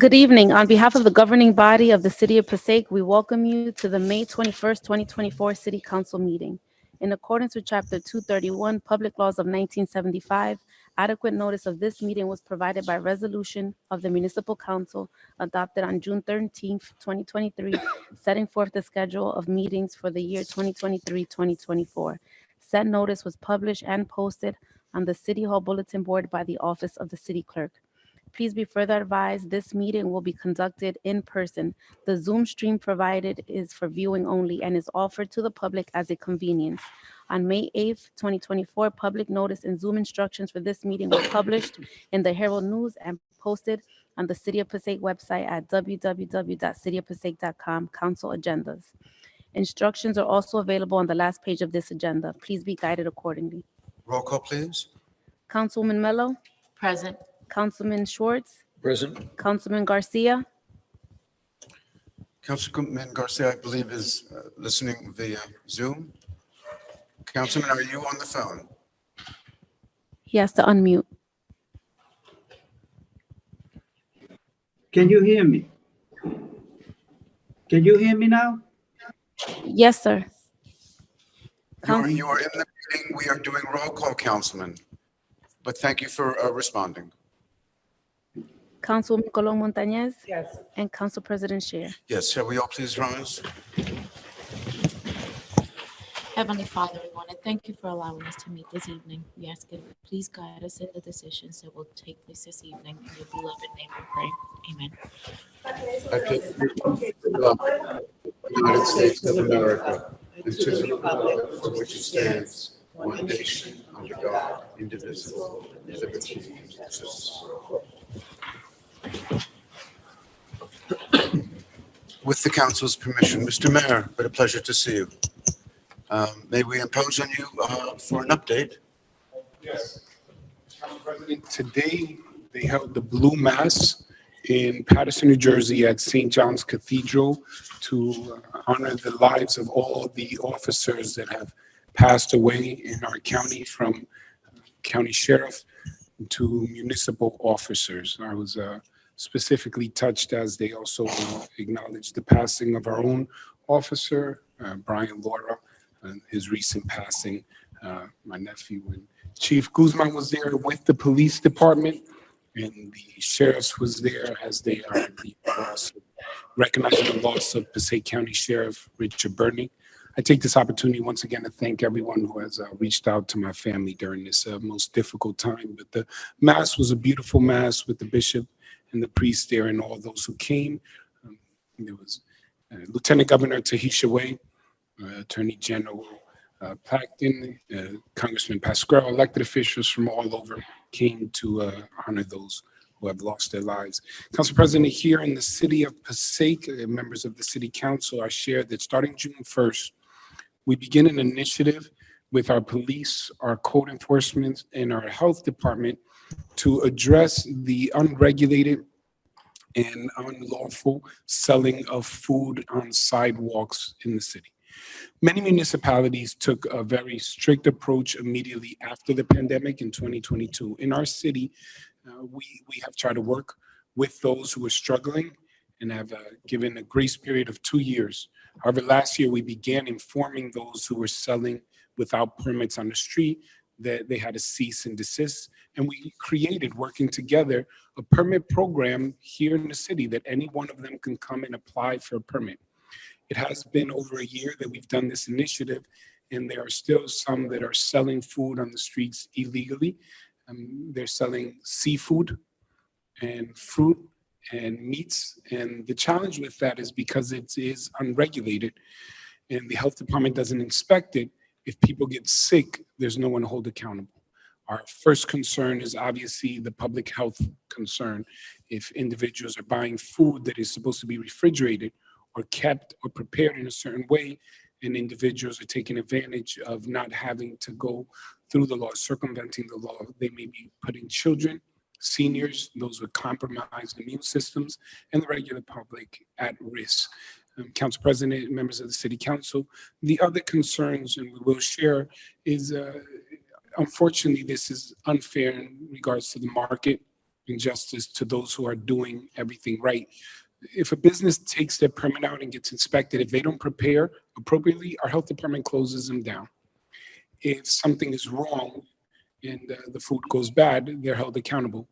Good evening. On behalf of the governing body of the City of Passaic, we welcome you to the May 21st, 2024 City Council meeting. In accordance with Chapter 231, Public Laws of 1975, adequate notice of this meeting was provided by resolution of the Municipal Council adopted on June 13th, 2023, setting forth the schedule of meetings for the year 2023-2024. Said notice was published and posted on the City Hall Bulletin Board by the Office of the City Clerk. Please be further advised, this meeting will be conducted in person. The Zoom stream provided is for viewing only and is offered to the public as a convenience. On May 8th, 2024, public notice and Zoom instructions for this meeting were published in the Herald News and posted on the City of Passaic website at www.cityofpassaic.com, council agendas. Instructions are also available on the last page of this agenda. Please be guided accordingly. Roll call, please. Councilwoman Mello, Present. Councilman Schwartz, Present. Councilman Garcia, Councilman Garcia, I believe, is listening via Zoom. Councilman, are you on the phone? he has to unmute. Can you hear me? Can you hear me now? Yes, sir. You are in the meeting. We are doing roll call, Councilman. But thank you for responding. Councilwoman Colon Montañez Yes. and Council President Scheer. Yes, shall we all please rise? Heavenly Father, we want to thank you for allowing us to meet this evening. We ask that you please guide us in the decisions that will take place this evening. In your beloved name we pray. Amen. I pledge allegiance to the United States of America and to the republic for which it stands, one nation, under God, indivisible, with liberty and justice. With the council's permission, Mr. Mayor, what a pleasure to see you. May we impose on you for an update? Yes. Council President, today they held the Blue Mass in Paterson, New Jersey at St. John's Cathedral to honor the lives of all the officers that have passed away in our county, from county sheriff to municipal officers. I was specifically touched as they also acknowledged the passing of our own officer, Brian Laura, and his recent passing. My nephew and Chief Guzman was there with the police department, and the sheriffs was there as they are recognizing the loss of Passaic County Sheriff Richard Burney. I take this opportunity once again to thank everyone who has reached out to my family during this most difficult time. But the Mass was a beautiful Mass with the bishop and the priest there and all those who came. There was Lieutenant Governor Tahisha Way, Attorney General Paxton, Congressman Pasquero, elected officials from all over came to honor those who have lost their lives. Council President, here in the city of Passaic, members of the City Council, I shared that starting June 1st, we begin an initiative with our police, our code enforcement, and our health department to address the unregulated and unlawful selling of food on sidewalks in the city. Many municipalities took a very strict approach immediately after the pandemic in 2022. In our city, we have tried to work with those who are struggling and have given a grace period of 2 years. However, last year we began informing those who were selling without permits on the street that they had to cease and desist. And we created, working together, a permit program here in the city that any one of them can come and apply for a permit. It has been over a year that we've done this initiative, and there are still some that are selling food on the streets illegally. They're selling seafood and fruit and meats. And the challenge with that is because it is unregulated and the health department doesn't inspect it, if people get sick, there's no one to hold accountable. Our first concern is obviously the public health concern. If individuals are buying food that is supposed to be refrigerated or kept or prepared in a certain way, and individuals are taking advantage of not having to go through the law, circumventing the law, they may be putting children, seniors, those with compromised immune systems, and the regular public at risk. Council President, members of the City Council, the other concerns, and we will share, is unfortunately this is unfair in regards to the market and justice to those who are doing everything right. If a business takes their permit out and gets inspected, if they don't prepare appropriately, our health department closes them down. If something is wrong and the food goes bad, they're held accountable.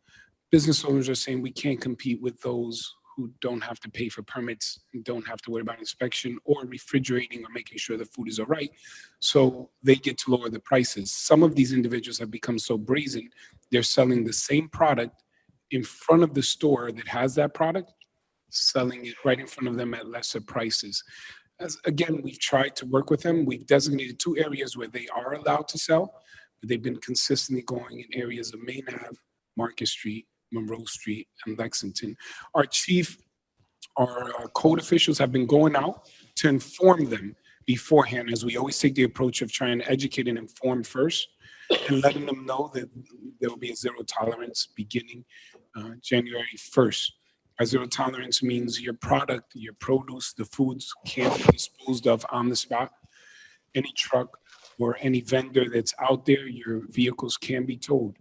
Business owners are saying we can't compete with those who don't have to pay for permits and don't have to worry about inspection or refrigerating or making sure the food is all right. So they get to lower the prices. Some of these individuals have become so brazen, they're selling the same product in front of the store that has that product, selling it right in front of them at lesser prices. Again, we've tried to work with them. We've designated 2 areas where they are allowed to sell, but they've been consistently going in areas of Main Ave, Market Street, Monroe Street, and Lexington. Our code officials have been going out to inform them beforehand, as we always take the approach of trying to educate and inform first, and letting them know that there will be a zero tolerance beginning January 1st. A zero tolerance means your product, your produce, the foods can't be disposed of on the spot. Any truck or any vendor that's out there, your vehicles can be towed.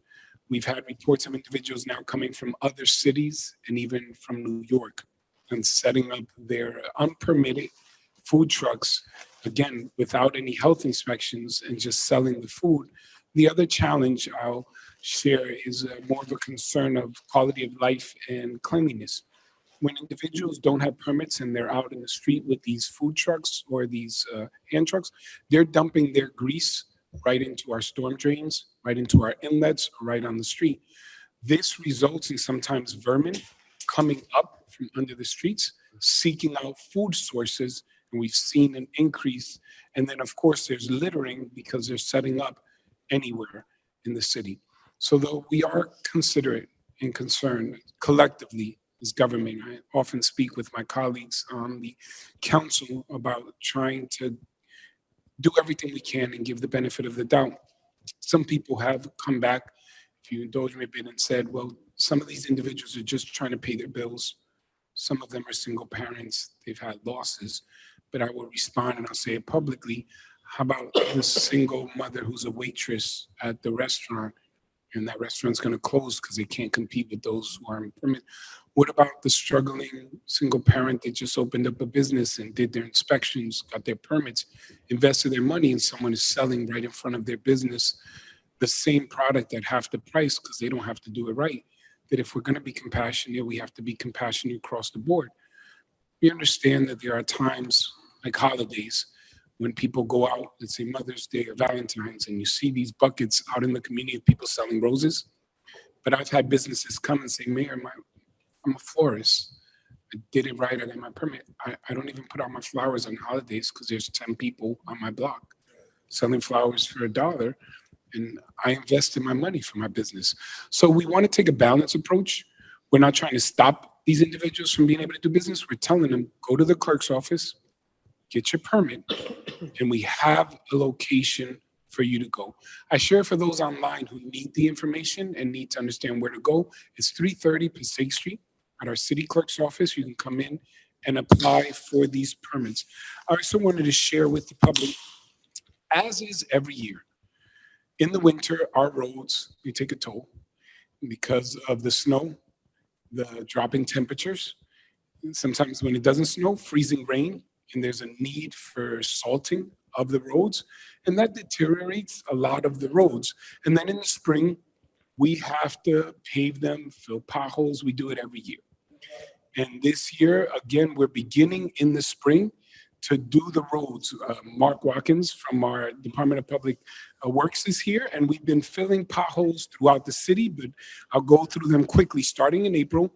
We've had reports of individuals now coming from other cities and even from New York and setting up their unpermitted food trucks, again, without any health inspections and just selling the food. The other challenge I'll share is more of a concern of quality of life and cleanliness. When individuals don't have permits and they're out in the street with these food trucks or these hand trucks, they're dumping their grease right into our storm drains, right into our inlets, right on the street. This results in sometimes vermin coming up from under the streets, seeking out food sources, and we've seen an increase. And then, of course, there's littering because they're setting up anywhere in the city. So though we are considerate and concerned collectively as government, I often speak with my colleagues on the council about trying to do everything we can and give the benefit of the doubt. Some people have come back, if you indulge me a bit, and said, well, some of these individuals are just trying to pay their bills. Some of them are single parents. They've had losses. But I will respond and I'll say it publicly. How about the single mother who's a waitress at the restaurant and that restaurant's going to close because they can't compete with those who are in permit? What about the struggling single parent that just opened up a business and did their inspections, got their permits, invested their money, and someone is selling right in front of their business the same product at half the price because they don't have to do it right? That if we're going to be compassionate, we have to be compassionate across the board. We understand that there are times like holidays when people go out, let's say Mother's Day or Valentine's, and you see these buckets out in the community of people selling roses. But I've had businesses come and say, Mayor, I'm a florist. I did it right. I got my permit. I don't even put out my flowers on holidays because there's 10 people on my block selling flowers for $1. And I invested my money for my business. So we want to take a balanced approach. We're not trying to stop these individuals from being able to do business. We're telling them, go to the clerk's office, get your permit, and we have a location for you to go. I share for those online who need the information and need to understand where to go. It's 330 Passaic Street at our city clerk's office. You can come in and apply for these permits. I also wanted to share with the public, as is every year, in the winter, our roads, we take a toll because of the snow, the dropping temperatures. Sometimes when it doesn't snow, freezing rain, and there's a need for salting of the roads, and that deteriorates a lot of the roads. And then in the spring, we have to pave them, fill potholes. We do it every year. And this year, again, we're beginning in the spring to do the roads. Mark Watkins from our Department of Public Works is here, and we've been filling potholes throughout the city, but I'll go through them quickly. Starting in April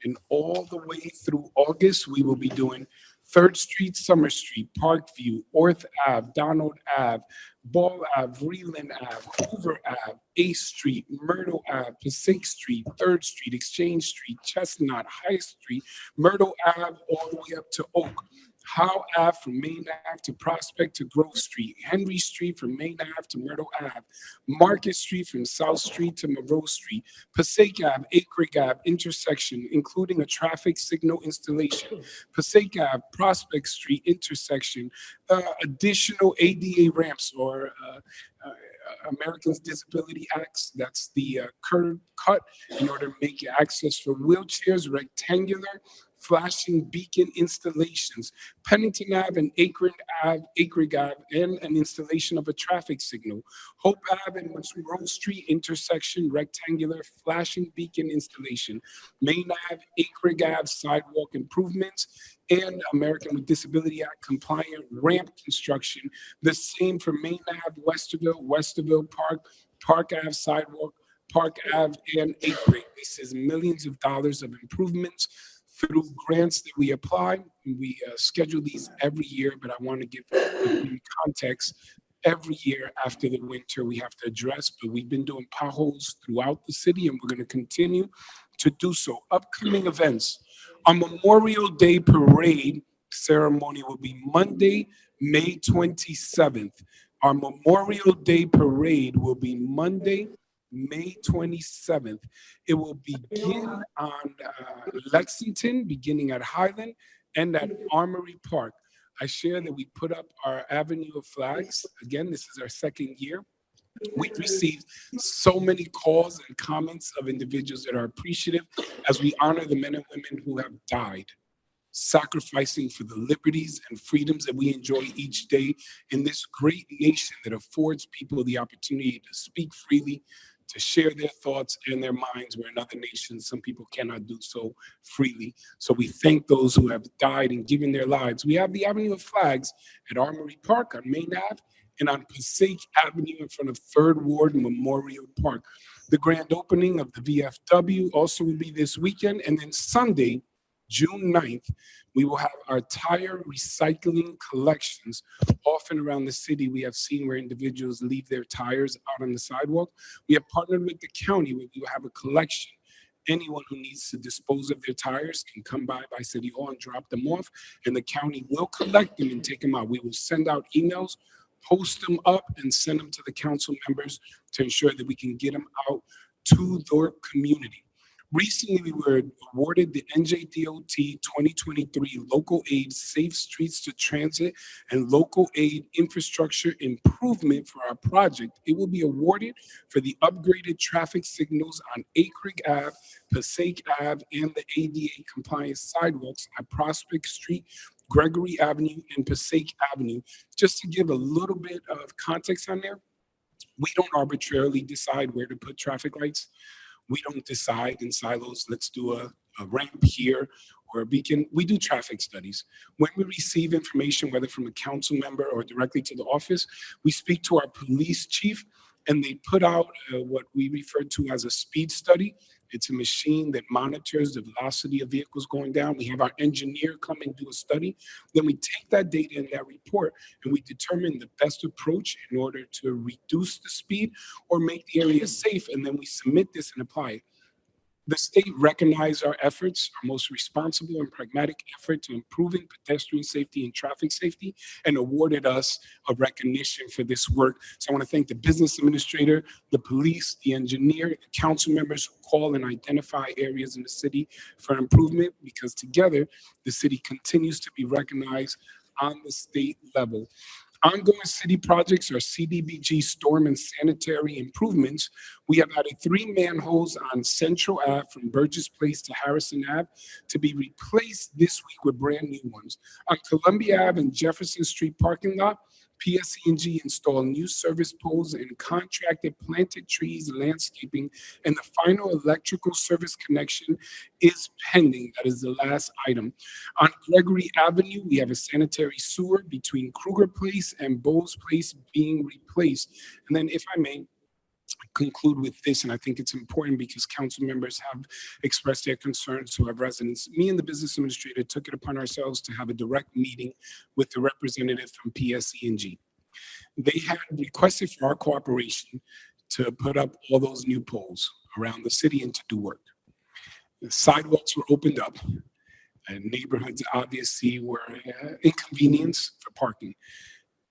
and all the way through August, we will be doing 3rd Street, Summer Street, Parkview, Orth Ave, Donald Ave, Ball Ave, Vreeland Ave, Hoover Ave, 8th Street, Myrtle Ave, Passaic Street, 3rd Street, Exchange Street, Chestnut, High Street, Myrtle Ave, all the way up to Oak. Howe Ave from Main Ave to Prospect to Grove Street, Henry Street from Main Ave to Myrtle Ave, Market Street from South Street to Monroe Street, Passaic Ave, Acre Ave intersection, including a traffic signal installation, Passaic Ave, Prospect Street intersection, additional ADA ramps or Americans Disability Acts. That's the curb cut in order to make access for wheelchairs rectangular, flashing beacon installations. Pennington Ave and Acreage Ave, and an installation of a traffic signal. Hope Ave and Monroe Street intersection, rectangular flashing beacon installation. Main Ave, Acreage Ave sidewalk improvements, and American with Disability Act compliant ramp construction. The same for Main Ave, Westerville Park, Park Ave sidewalk, Park Ave, and Acreage. This is millions of dollars of improvements through grants that we apply. We schedule these every year, but I want to give context. Every year after the winter, we have to address, but we've been doing potholes throughout the city, and we're going to continue to do so. Upcoming events. Our Memorial Day parade ceremony will be Monday, May 27th. Our Memorial Day parade will be Monday, May 27th. It will begin on Lexington, beginning at Highland and at Armory Park. I share that we put up our Avenue of Flags. Again, this is our second year. We've received so many calls and comments of individuals that are appreciative as we honor the men and women who have died, sacrificing for the liberties and freedoms that we enjoy each day in this great nation that affords people the opportunity to speak freely, to share their thoughts and their minds, where in other nations, some people cannot do so freely. So we thank those who have died and given their lives. We have the Avenue of Flags at Armory Park on Main Ave and on Passaic Avenue in front of 3rd Ward Memorial Park. The grand opening of the VFW also will be this weekend. And then Sunday, June 9th, we will have our tire recycling collections. Often around the city, we have seen where individuals leave their tires out on the sidewalk. We have partnered with the county where we will have a collection. Anyone who needs to dispose of their tires can come by City Hall and drop them off, and the county will collect them and take them out. We will send out emails, post them up, and send them to the council members to ensure that we can get them out to their community. Recently, we were awarded the NJDOT 2023 Local Aid Safe Streets to Transit and Local Aid Infrastructure Improvement for our project. It will be awarded for the upgraded traffic signals on Acreage Ave, Passaic Ave, and the ADA compliant sidewalks at Prospect Street, Gregory Avenue, and Passaic Avenue. Just to give a little bit of context on there, we don't arbitrarily decide where to put traffic lights. We don't decide in silos, let's do a ramp here or a beacon. We do traffic studies. When we receive information, whether from a council member or directly to the office, we speak to our police chief, and they put out what we refer to as a speed study. It's a machine that monitors the velocity of vehicles going down. We have our engineer come and do a study. Then we take that data and that report, and we determine the best approach in order to reduce the speed or make the area safe. And then we submit this and apply it. The state recognized our efforts, our most responsible and pragmatic effort to improving pedestrian safety and traffic safety, and awarded us a recognition for this work. So I want to thank the business administrator, the police, the engineer, the council members who call and identify areas in the city for improvement, because together the city continues to be recognized on the state level. Ongoing city projects are CDBG storm and sanitary improvements. We have added 3 manholes on Central Ave from Burgess Place to Harrison Ave to be replaced this week with brand new ones. On Columbia Ave and Jefferson Street parking lot, PSE&G installed new service poles and contracted planted trees, landscaping, and the final electrical service connection is pending. That is the last item. On Gregory Avenue, we have a sanitary sewer between Kruger Place and Bowles Place being replaced. And then, if I may, conclude with this, and I think it's important because council members have expressed their concerns to our residents. Me and the business administrator took it upon ourselves to have a direct meeting with the representative from PSE&G. They had requested for our cooperation to put up all those new poles around the city and to do work. The sidewalks were opened up, and neighborhoods obviously were inconvenienced for parking.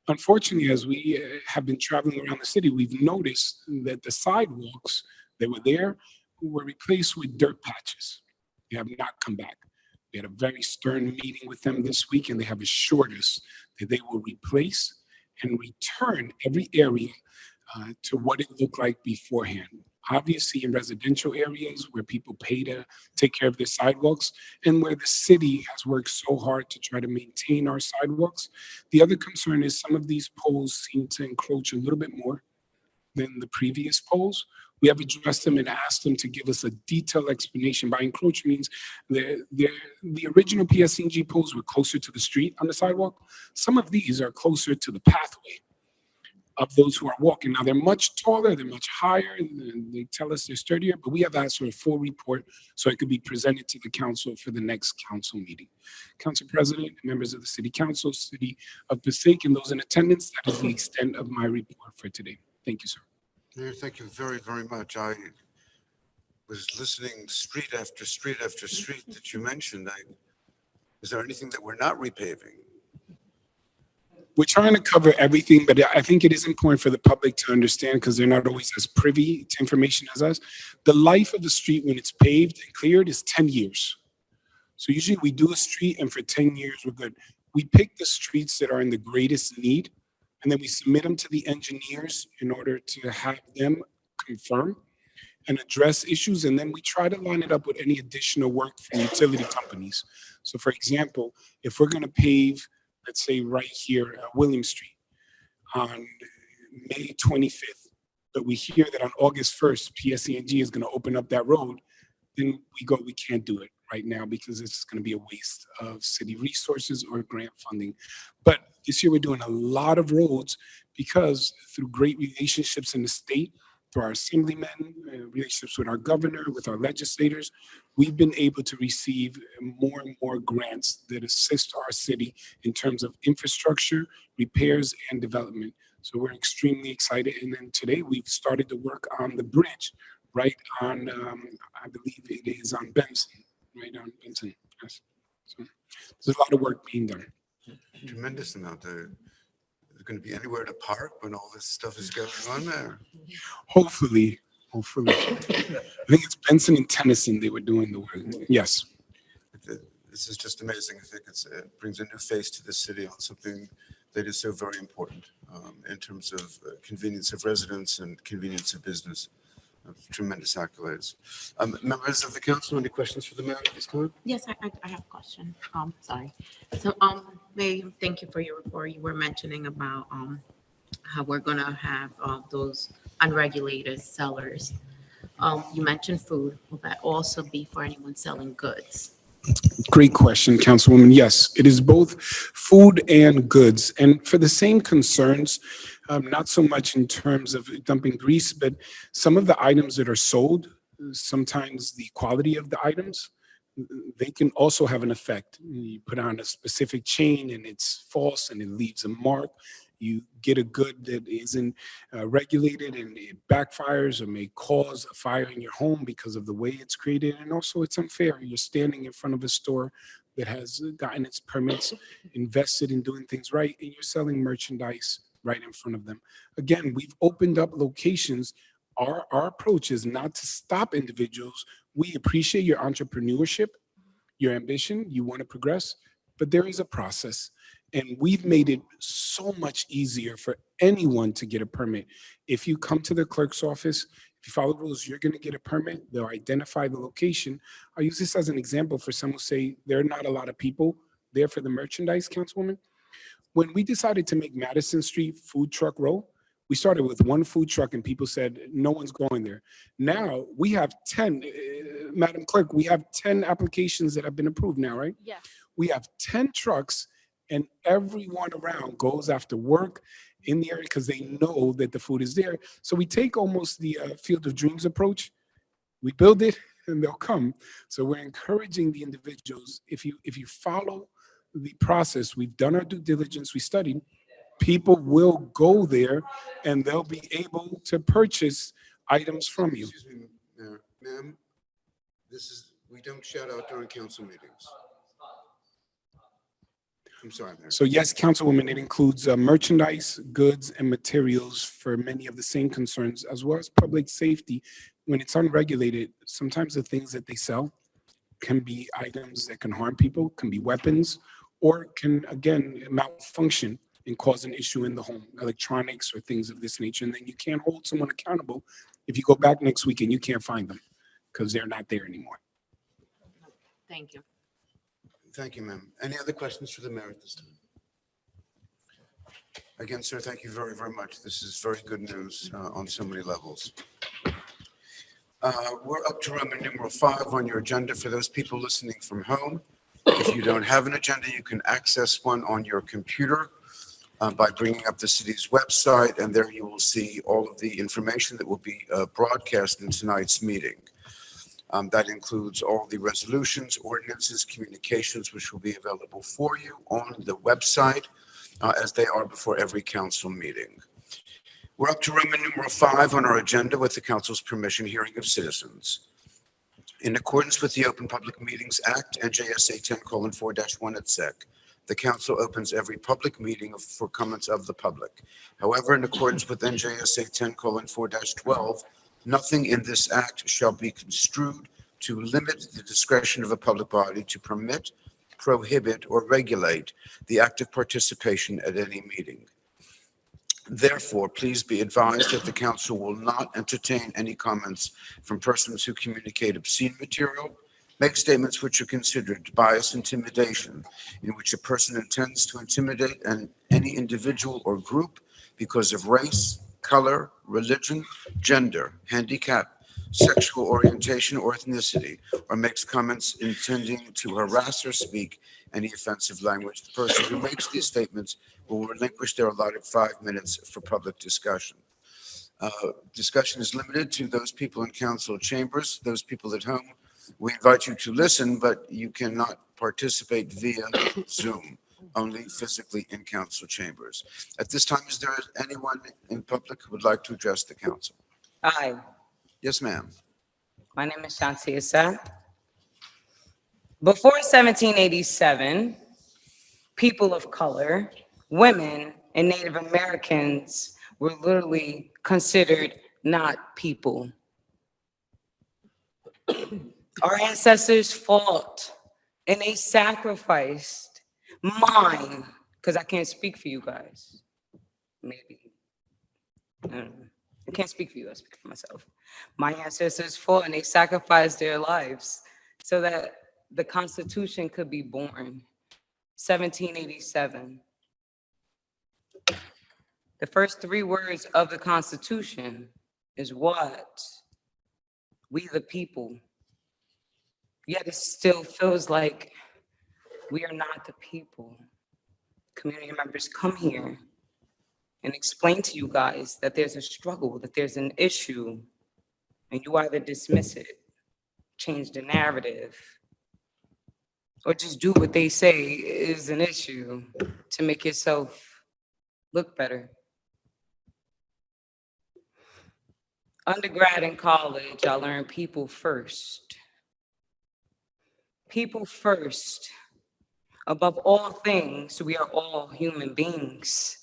Unfortunately, as we have been traveling around the city, we've noticed that the sidewalks that were there were replaced with dirt patches. They have not come back. We had a very stern meeting with them this week, and they have assured us that they will replace and return every area to what it looked like beforehand. Obviously, in residential areas where people pay to take care of their sidewalks and where the city has worked so hard to try to maintain our sidewalks, the other concern is some of these poles seem to encroach a little bit more than the previous poles. We have addressed them and asked them to give us a detailed explanation. By encroach means the original PSCNG poles were closer to the street on the sidewalk. Some of these are closer to the pathway of those who are walking. Now, they're much taller, they're much higher, and they tell us they're sturdier, but we have asked for a full report so it could be presented to the council for the next council meeting. Council President, members of the City Council, City of Passaic, and those in attendance, that is the extent of my report for today. Thank you, sir. Mayor, thank you very, very much. I was listening street after street after street that you mentioned. Is there anything that we're not repaving? We're trying to cover everything, but I think it is important for the public to understand, because they're not always as privy to information as us. The life of the street when it's paved and cleared is 10 years. So usually we do a street and for 10 years we're good. We pick the streets that are in the greatest need, and then we submit them to the engineers in order to have them confirm and address issues. And then we try to line it up with any additional work from utility companies. So for example, if we're gonna pave, let's say right here, William Street on May 25th, but we hear that on August 1st, PSCNG is gonna open up that road, then we can't do it right now because it's gonna be a waste of city resources or grant funding. But this year we're doing a lot of roads because through great relationships in the state, through our assemblymen, relationships with our governor, with our legislators, we've been able to receive more and more grants that assist our city in terms of infrastructure, repairs, and development. So we're extremely excited. And then today we've started to work on the bridge right on, I believe it is on Benson, right on Benson. Yes. So there's a lot of work being done. Tremendous amount. Is there going to be anywhere to park when all this stuff is going on there? Hopefully. I think it's Benson and Tennyson they were doing the work. Yes. This is just amazing. I think it brings a new face to the city on something that is so very important in terms of convenience of residents and convenience of business. Tremendous accolades. Members of the council, any questions for the mayor at this time? Yes, I have a question. Sorry. So, Mayor, thank you for your report. You were mentioning about how we're gonna have those unregulated sellers. You mentioned food. Will that also be for anyone selling goods? Great question, Councilwoman. Yes, it is both food and goods. And for the same concerns, not so much in terms of dumping grease, but some of the items that are sold, sometimes the quality of the items, they can also have an effect. You put on a specific chain and it's false and it leaves a mark. You get a good that isn't regulated and it backfires or may cause a fire in your home because of the way it's created. And also it's unfair. You're standing in front of a store that has gotten its permits, invested in doing things right, and you're selling merchandise right in front of them. Again, we've opened up locations. Our approach is not to stop individuals. We appreciate your entrepreneurship, your ambition, you want to progress, but there is a process. And we've made it so much easier for anyone to get a permit. If you come to the clerk's office, if you follow rules, you're going to get a permit. They'll identify the location. I'll use this as an example for some who say there are not a lot of people there for the merchandise, Councilwoman. When we decided to make Madison Street Food Truck Row, we started with one food truck and people said, no one's going there. Now we have 10, Madam Clerk, we have 10 applications that have been approved now, right? Yes. We have 10 trucks and everyone around goes after work in the area because they know that the food is there. So we take almost the Field of Dreams approach. We build it and they'll come. So we're encouraging the individuals, if you follow the process, we've done our due diligence, we studied, people will go there and they'll be able to purchase items from you. Excuse me, Mayor. Ma'am, we don't shout out during council meetings. I'm sorry, Mayor. So yes, Councilwoman, it includes merchandise, goods, and materials for many of the same concerns, as well as public safety. When it's unregulated, sometimes the things that they sell can be items that can harm people, can be weapons, or can, again, malfunction and cause an issue in the home, electronics or things of this nature. And then you can't hold someone accountable if you go back next week and you can't find them because they're not there anymore. Thank you. Thank you, ma'am. Any other questions for the mayor at this time? Again, sir, thank you very, very much. This is very good news on so many levels. We're up to Roman numeral 5 on your agenda for those people listening from home. If you don't have an agenda, you can access one on your computer by bringing up the city's website, and there you will see all of the information that will be broadcast in tonight's meeting. That includes all the resolutions, ordinances, communications, which will be available for you on the website as they are before every council meeting. We're up to Roman numeral 5 on our agenda with the council's permission, hearing of citizens. In accordance with the Open Public Meetings Act, NJSA 10:4-1 et sec, the council opens every public meeting for comments of the public. However, in accordance with NJSA 10:4-12, nothing in this act shall be construed to limit the discretion of a public body to permit, prohibit, or regulate the active participation at any meeting. Therefore, please be advised that the council will not entertain any comments from persons who communicate obscene material, make statements which are considered bias, intimidation, in which a person intends to intimidate any individual or group because of race, color, religion, gender, handicap, sexual orientation, or ethnicity, or makes comments intending to harass or speak any offensive language. The person who makes these statements will relinquish their allotted 5 minutes for public discussion. Discussion is limited to those people in council chambers. Those people at home, we invite you to listen, but you cannot participate via Zoom, only physically in council chambers. At this time, is there anyone in public who would like to address the council? Hi, Yes, ma'am. my name is Shantia Sa. Before 1787, people of color, women, and Native Americans were literally considered not people. Our ancestors fought and they sacrificed mine, because I can't speak for you guys. Maybe. I don't know. I can't speak for you, I speak for myself. My ancestors fought and they sacrificed their lives so that the Constitution could be born. 1787. The first 3 words of the Constitution is what? We the people. Yet it still feels like we are not the people. Community members come here and explain to you guys that there's a struggle, that there's an issue, and you either dismiss it, change the narrative, or just do what they say is an issue to make yourself look better. Undergrad and college, I learned people first. People first. Above all things, we are all human beings.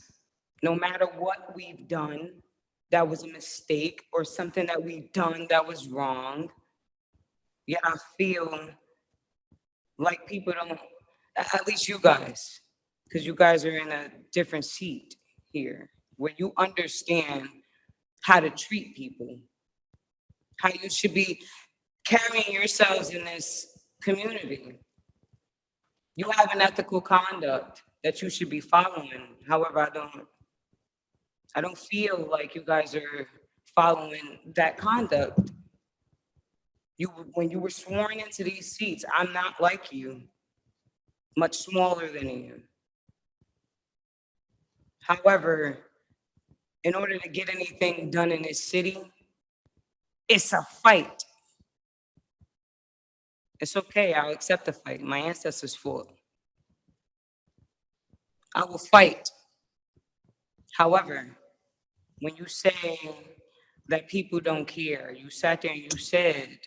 No matter what we've done that was a mistake or something that we've done that was wrong, yet I feel like people don't, at least you guys, because you guys are in a different seat here, where you understand how to treat people, how you should be carrying yourselves in this community. You have an ethical conduct that you should be following. However, I don't feel like you guys are following that conduct. When you were sworn into these seats, I'm not like you, much smaller than you. However, in order to get anything done in this city, it's a fight. It's okay, I'll accept the fight. My ancestors fought. I will fight. However, when you say that people don't care, you sat there and you said,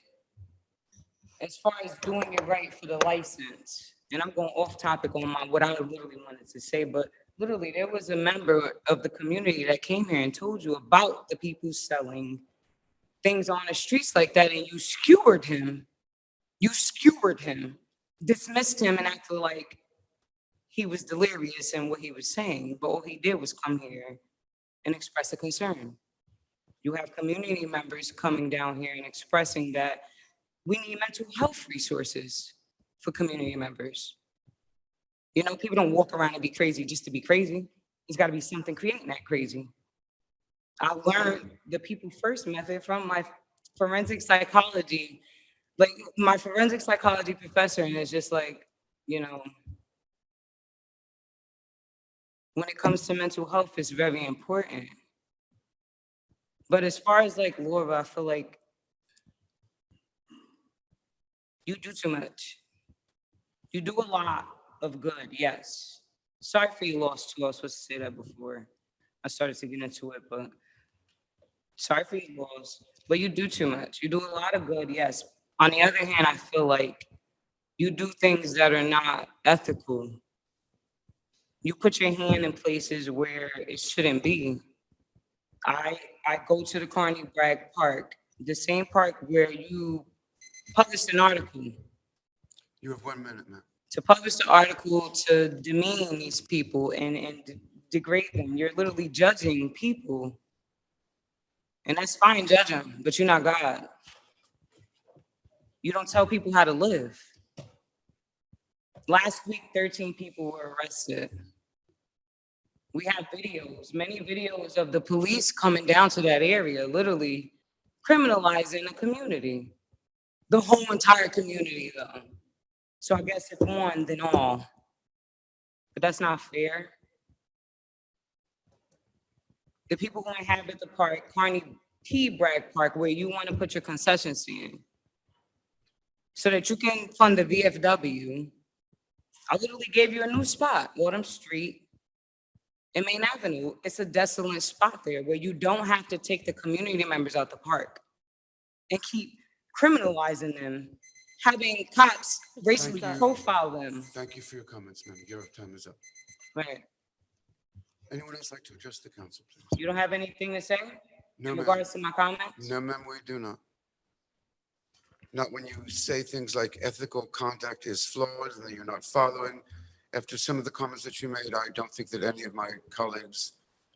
as far as doing it right for the license, and I'm going off topic on what I literally wanted to say, but literally there was a member of the community that came here and told you about the people selling things on the streets like that, and you skewered him. You skewered him, dismissed him, and acted like he was delirious in what he was saying, but all he did was come here and express a concern. You have community members coming down here and expressing that we need mental health resources for community members. You know, people don't walk around and be crazy just to be crazy. There's got to be something creating that crazy. I learned the people first method from my forensic psychology, like my forensic psychology professor, and it's just like, you know, when it comes to mental health, it's very important. But as far as like Laura, I feel like you do too much. You do a lot of good, yes. Sorry for your loss too. I was supposed to say that before I started to get into it, but sorry for your loss. But you do too much. You do a lot of good, yes. On the other hand, I feel like you do things that are not ethical. You put your hand in places where it shouldn't be. I go to the Carney Bragg Park, the same park where you published an article. You have 1 minute, ma'am. To publish the article to demean these people and degrade them. You're literally judging people. And that's fine, judge them, but you're not God. You don't tell people how to live. Last week, 13 people were arrested. We have videos, many videos of the police coming down to that area, literally criminalizing the community. The whole entire community, though. So I guess if one, then all. But that's not fair. The people who inhabit the park, Carney Bragg Park, where you want to put your concession stand, so that you can fund the VFW, I literally gave you a new spot, Autumn Street and Main Avenue. It's a desolate spot there where you don't have to take the community members out the park and keep criminalizing them, having cops racially Thank you. profile them. Thank you for your comments, ma'am. Your time is up. Right. Anyone else like to address the council, please? You don't have anything to say No, in ma'am. regards to my comments? No, ma'am, we do not. Not when you say things like ethical conduct is flawed and that you're not following. After some of the comments that you made, I don't think that any of my colleagues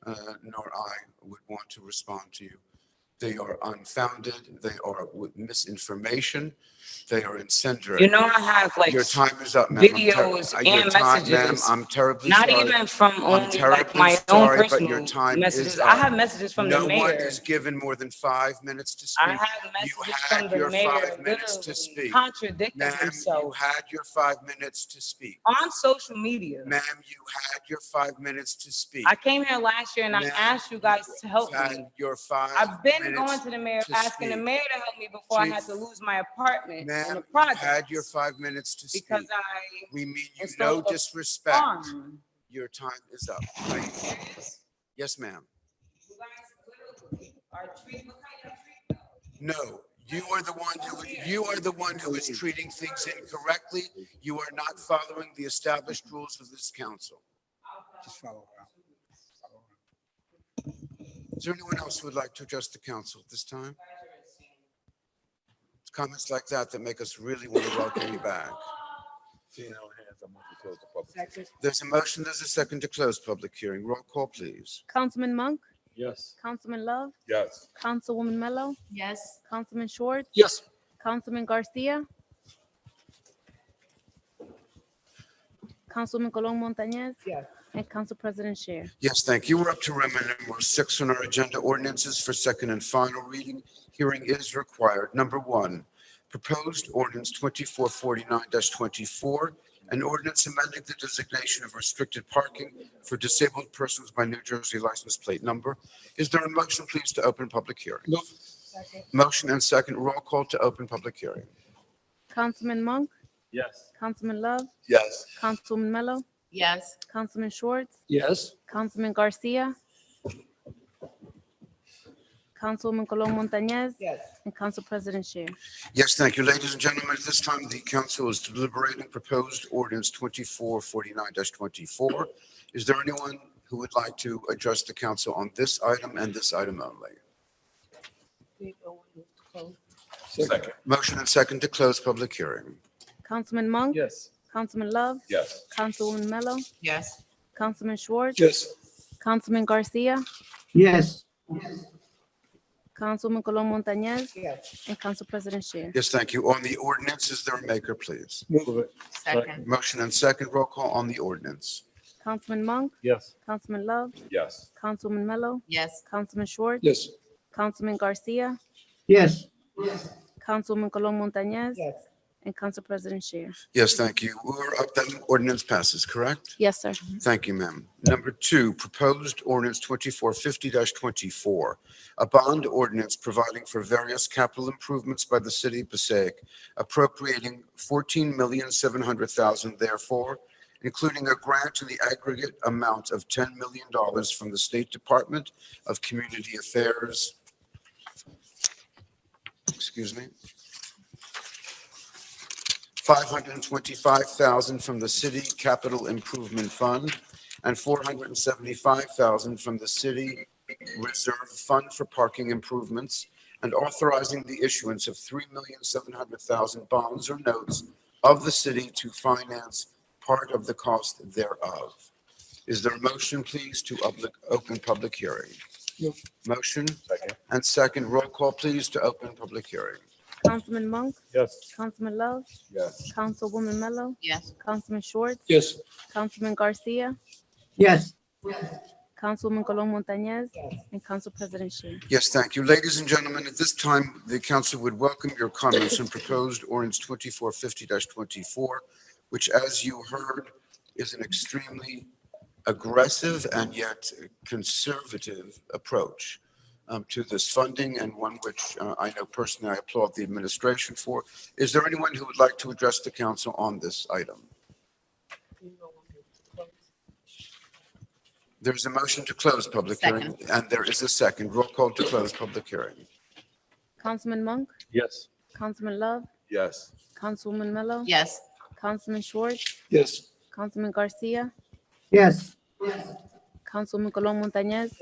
nor I would want to respond to you. They are unfounded. They are with misinformation. They are incendiary. You know, I have like Your time is up, ma'am. videos Your and time, ma'am, messages. I'm terribly Not sorry. even from I'm only like terribly my own sorry, but your personal time messages. is I up. have messages from the No one mayor. is given more than 5 minutes to speak. I have You messages had from the your mayor 5 minutes to literally speak. contradicting Ma'am, you himself had your 5 minutes to speak. on social media. Ma'am, you had your 5 minutes to speak. I came here last year and I Ma'am, asked you guys to help Had me. your 5 I've been minutes going to the mayor, to asking the speak. mayor to help me before I had to Chief, lose my apartment in Ma'am, the you project. had your 5 minutes to speak. Because We mean you installed no a disrespect. farm. Your time is up. Thank you. Yes, ma'am. You guys literally are treating, look how y'all treat them. No, you are the one who is treating things incorrectly. You are not following the established rules of this council. Just follow her. Is there anyone else who would like to address the council at this time? It's comments like that that make us really want to welcome you back. Seeing no hands, I'm going to close the public. There's a motion, there's a second to close public hearing. Roll call, please. Councilman Monk, Yes. Councilman Love, Yes. Councilwoman Mello, Yes. Councilman Schwartz, Yes. Councilman Garcia, Councilman Colon Montañez, and Council President Scheer. Yes, thank you. We're up to amendment number 6 on our agenda, ordinances for second and final reading. Hearing is required. Number 1, proposed ordinance 2449-24, an ordinance amending the designation of restricted parking for disabled persons by New Jersey license plate number. Is there a motion, please, to open public hearing? No. Motion and second. Roll call to open public hearing. Councilman Monk, Yes. Councilman Love, Yes. Councilwoman Mello, Yes. Councilman Schwartz, Yes. Councilman Garcia, Councilwoman Colon Montañez, and Council President Scheer. Yes, thank you. Ladies and gentlemen, at this time, the council is deliberating proposed ordinance 2449-24. Is there anyone who would like to address the council on this item and this item only? Second. Motion and second to close public hearing. Councilman Monk, Yes. Councilman Love, Yes. Councilwoman Mello, Yes. Councilman Schwartz, Yes. Councilman Garcia, Yes. Councilwoman Colon Montañez, and Council President Shear. Yes, thank you. On the ordinance, is there a maker, please? Move it. Second. Motion and second. Roll call on the ordinance. Councilman Monk, Yes. Councilman Love, Yes. Councilwoman Mello, Yes. Councilman Schwartz, Yes. Councilman Garcia, Yes. Councilwoman Colon Montañez, and Council President Shear. Yes, thank you. We're up, that ordinance passes, correct? Yes, sir. Thank you, ma'am. Number two, proposed ordinance 2450-24, a bond ordinance providing for various capital improvements by the city of Passaic, appropriating $14,700,000 therefore, including a grant in the aggregate amount of $10 million from the State Department of Community Affairs. Excuse me. $525,000 from the City Capital Improvement Fund and $475,000 from the City Reserve Fund for Parking Improvements, and authorizing the issuance of $3,700,000 bonds or notes of the city to finance part of the cost thereof. Is there a motion, please, to open public hearing? Motion Second. and second. Roll call, please, to open public hearing. Councilman Monk, Yes. Councilman Love, Yes. Councilwoman Mello, Yes. Councilman Schwartz, Yes. Councilman Garcia, Yes. Councilwoman Colon Montañez, and Council President Shear. Yes, thank you. Ladies and gentlemen, at this time, the council would welcome your comments on proposed ordinance 2450-24, which, as you heard, is an extremely aggressive and yet conservative approach to this funding, and one which I know personally I applaud the administration for. Is there anyone who would like to address the council on this item? There's a motion to close public hearing, and there is a second. Roll call to close public hearing. Councilman Monk, Yes. Councilman Love, Yes. Councilwoman Mello, Yes. Councilman Schwartz, Yes. Councilman Garcia, Yes. Councilwoman Colon Montañez,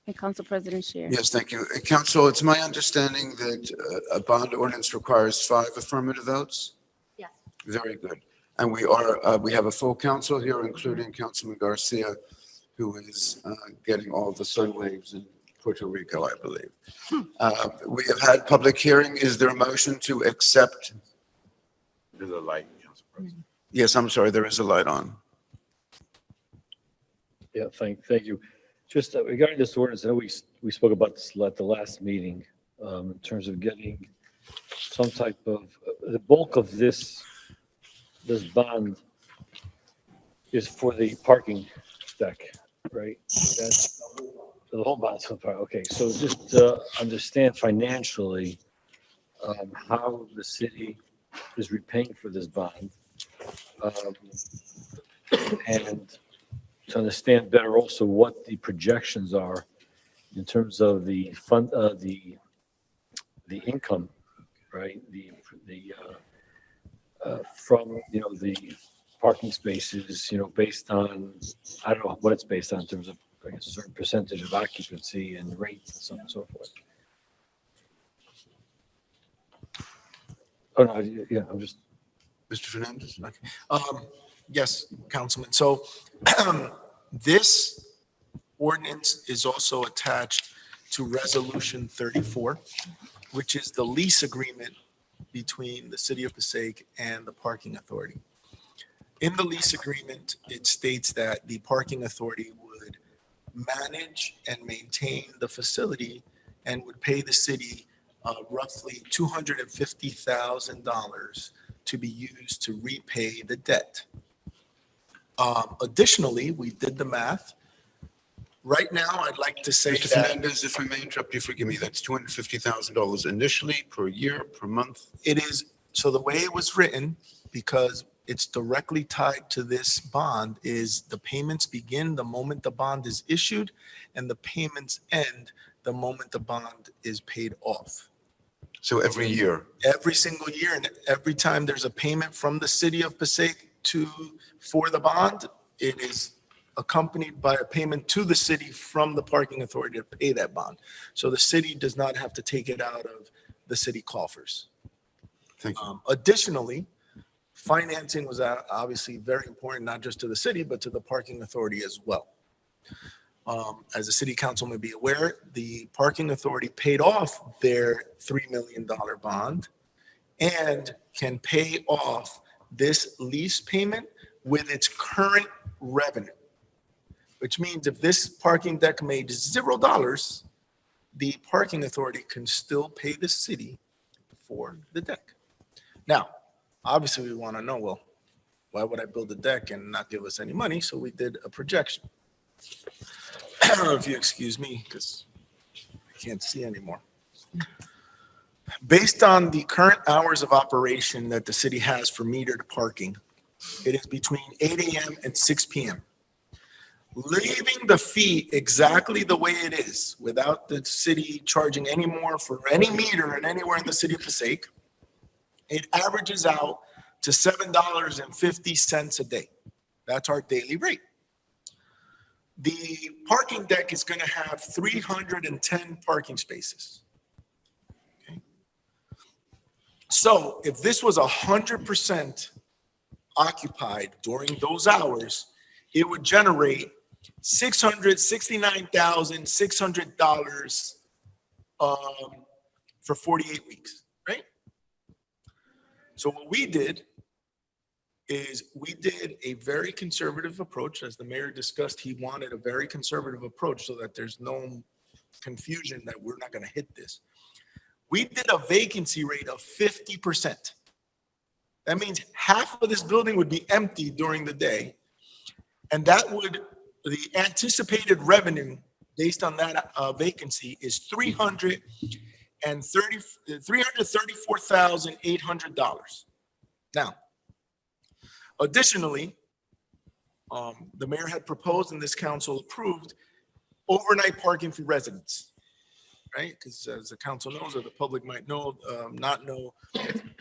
and Council President Shear. Yes, thank you. Council, it's my understanding that a bond ordinance requires 5 affirmative votes? Yes. Very good. And we have a full council here, including Councilman Garcia, who is getting all the sun waves in Puerto Rico, I believe. We have had public hearing. Is there a motion to accept? There's a light, Council President. Yes, I'm sorry, there is a light on. Yeah, thank you. Just regarding this ordinance, I know we spoke about this at the last meeting, in terms of getting some type of, the bulk of this bond is for the parking deck, right? That's the whole bond so far. Okay, so just to understand financially, how the city is repaying for this bond. And to understand better also what the projections are in terms of the fund, the income, right? From, the parking spaces, based on, I don't know what it's based on in terms of, I guess, a certain percentage of occupancy and rates and so on and so forth. Oh, no, yeah, I'm just. Mr. Fernandez? Okay. Yes, Councilman. So this ordinance is also attached to Resolution 34, which is the lease agreement between the City of Passaic and the Parking Authority. In the lease agreement, it states that the Parking Authority would manage and maintain the facility and would pay the city roughly $250,000 to be used to repay the debt. Additionally, we did the math. Right now, I'd like to say Mr. that Fernandez, if I may interrupt you, forgive me, that's $250,000 initially, per year, per month? it is, so the way it was written, because it's directly tied to this bond, is the payments begin the moment the bond is issued and the payments end the moment the bond is paid off. So every year? Every single year, and every time there's a payment from the City of Passaic for the bond, it is accompanied by a payment to the city from the Parking Authority to pay that bond. So the city does not have to take it out of the city coffers. Thank you. Additionally, Financing was obviously very important, not just to the city, but to the parking authority as well. As the city council may be aware, the parking authority paid off their $3 million bond and can pay off this lease payment with its current revenue, which means if this parking deck made $0, the parking authority can still pay the city for the deck. Now, obviously we want to know, well, why would I build a deck and not give us any money? So we did a projection. If you excuse me, because I can't see anymore. Based on the current hours of operation that the city has for metered parking, it is between 8 a.m. and 6 p.m. Leaving the fee exactly the way it is, without the city charging any more for any meter and anywhere in the city of Passaic, it averages out to $7.50 a day. That's our daily rate. The parking deck is going to have 310 parking spaces. Okay. So if this was 100% occupied during those hours, it would generate $669,600 for 48 weeks, right? So what we did is we did a very conservative approach. As the mayor discussed, he wanted a very conservative approach so that there's no confusion that we're not going to hit this. We did a vacancy rate of 50%. That means half of this building would be empty during the day. And that would, the anticipated revenue based on that vacancy is $334,800. Now, additionally, the mayor had proposed and this council approved overnight parking for residents, right? Because as the council knows, or the public might know, not know,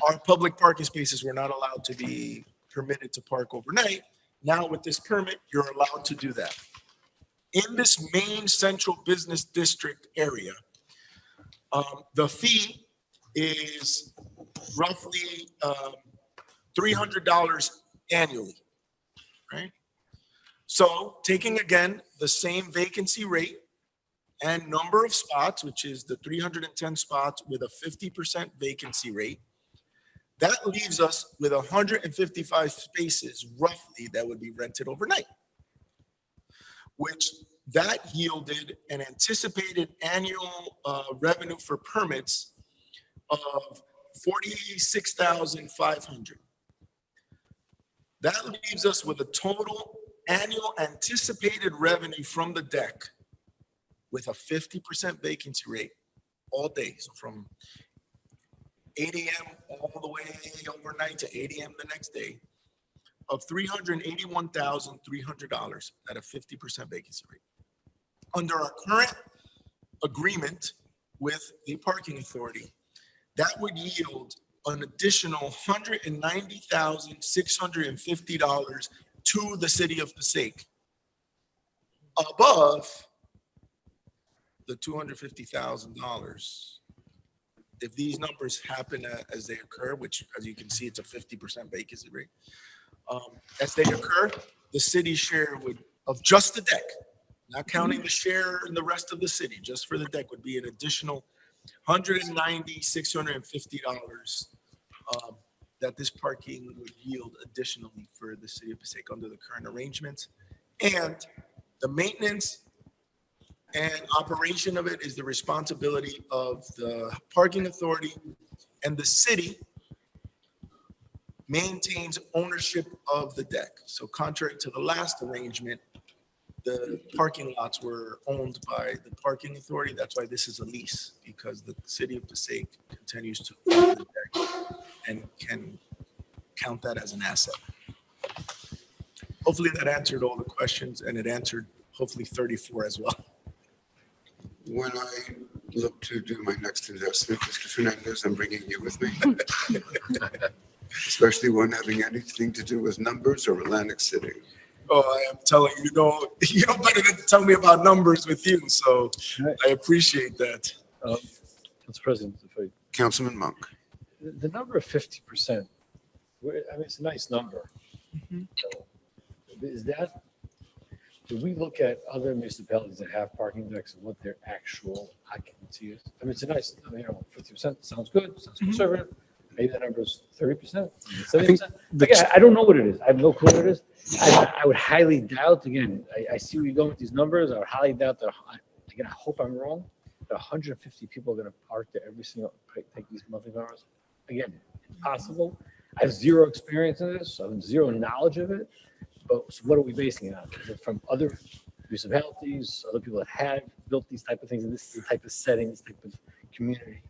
our public parking spaces were not allowed to be permitted to park overnight. Now with this permit, you're allowed to do that. In this main central business district area, the fee is roughly $300 annually, right? So taking again the same vacancy rate and number of spots, which is the 310 spots with a 50% vacancy rate, that leaves us with 155 spaces roughly that would be rented overnight, which that yielded an anticipated annual revenue for permits of $46,500. That leaves us with a total annual anticipated revenue from the deck with a 50% vacancy rate all day. So from 8 a.m. all the way overnight to 8 a.m. the next day of $381,300 at a 50% vacancy rate. Under our current agreement with the parking authority, that would yield an additional $190,650 to the city of Passaic, above the $250,000. If these numbers happen as they occur, which as you can see, it's a 50% vacancy rate. As they occur, the city's share of just the deck, not counting the share in the rest of the city, just for the deck would be an additional $190,650 that this parking would yield additionally for the city of Passaic under the current arrangements. And the maintenance and operation of it is the responsibility of the parking authority, and the city maintains ownership of the deck. So contrary to the last arrangement, the parking lots were owned by the parking authority. That's why this is a lease, because the city of Passaic continues to own the deck and can count that as an asset. Hopefully that answered all the questions, and it answered hopefully 34 as well. When I look to do my next investment, Mr. Fernandez, I'm bringing you with me. Especially one having anything to do with numbers or Atlantic City. Oh, I am telling you, you know better than to tell me about numbers with you, so I appreciate that. Council President, Councilman Monk. the number of 50%, I mean, it's a nice number. Mhm. So, is that, do we look at other municipalities that have parking decks and what their actual occupancy is? I mean, it's a nice, 50% sounds good, sounds conservative. Maybe the number's 30%, 70%. Again, I don't know what it is. I have no clue what it is. I would highly doubt, again, I see where you're going with these numbers. I would highly doubt that, again, I hope I'm wrong, that 150 people are going to park there every single, take these monthly hours. Again, possible. I have zero experience in this, so I have zero knowledge of it. But so what are we basing it on? Is it from other municipalities, other people that have built these type of things in this type of setting, this type of community?